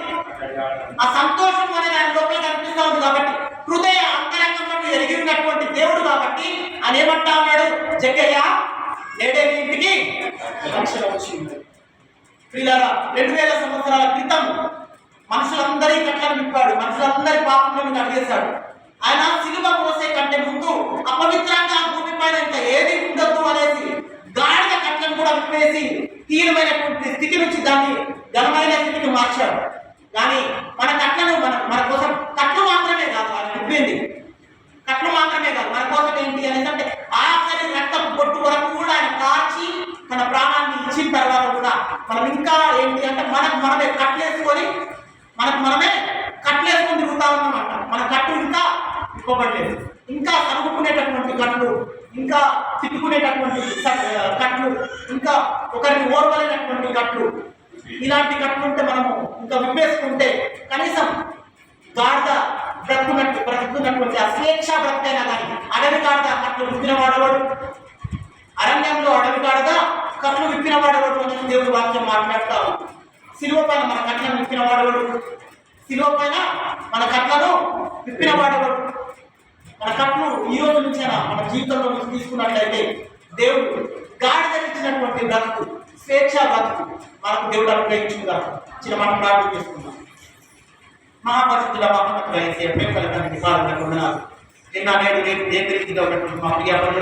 ఆ సంతోషము అనేది ఆయన లోపల కనిపిస్తా ఉంది. కాబట్టి హృదయ అంతరంగంలో ఎరిగినటువంటి దేవుడు కాబట్టి ఆయన ఏమంటా ఉన్నాడు? జక్కయ్య నేడే నీ ఇంటికి రక్షణ వచ్చింది. ప్రియులారా, 2000 సంవత్సరాల క్రితం మనుషులందరి కట్లను విప్పాడు, మనుషులందరి పాపంలో అడిగేశాడు. ఆయన సిలువ మోసే కంటే ముందు అపవిత్రంగా భూమి పైన ఇంకా ఏది ఉండొద్దు అనేసి గాడిద కట్లను కూడా విప్పేసి తీవ్రమైనటువంటి స్థితి నుంచి దాన్ని ఘనమైన స్థితికి మార్చాడు. కానీ మన కట్లను మన కోసం కట్లు మాత్రమే కాదు ఆయన విప్పింది, కట్లు మాత్రమే కాదు మన కోసం ఏంటి అనేసి అంటే ఆఖరి రక్తం పొట్టు వరకు కూడా ఆయన కాచి తన ప్రాణాన్ని ఇచ్చిన తర్వాత కూడా మనం ఇంకా ఏంటి అంటే మనకు మనమే కట్లేసుకొని తిరుగుతా ఉన్నామంట. మన కట్టు ఇంకా ఇవ్వబడలేదు. ఇంకా కనుక్కునేటటువంటి కట్లు, ఇంకా తిట్టుకునేటటువంటి కట్లు, ఇంకా ఒకరిని ఓర్వలేనటువంటి కట్లు, ఇలాంటి కట్లు ఉంటే మనము ఇంకా విప్పేసుకుంటే కనీసం గాడిద బ్రతుకున్నటువంటి ఆ స్వేచ్ఛ బ్రతకైనా కానీ అడవి గాడిద కట్లు విప్పిన వాడవాడు, అరణ్యంలో అడవి గాడిద కట్లు విప్పిన వాడవాడు అని దేవుడు వాక్యం మాట్లాడుతూ సిలువ పైన మన కట్లను విప్పిన వాడవాడు, సిలువ పైన మన కట్లను విప్పిన వాడవాడు. మన కట్లు ఈ రోజు నుంచైనా మన జీవితంలో నుంచి తీసుకున్నట్లయితే దేవుడు గాడిద ఇచ్చినటువంటి బ్రతుకు, స్వేచ్ఛ బ్రతుకు మనకు దేవుడు అనుగ్రహించుగా చిన్న మనం ప్రార్థన చేసుకుందాం. మహాపరిశుద్ధుల మహోన్నతుడైన ప్రేమ కలిగిన నిన్న నేడు రేపు దేని ఉన్నటువంటి మా ప్రియ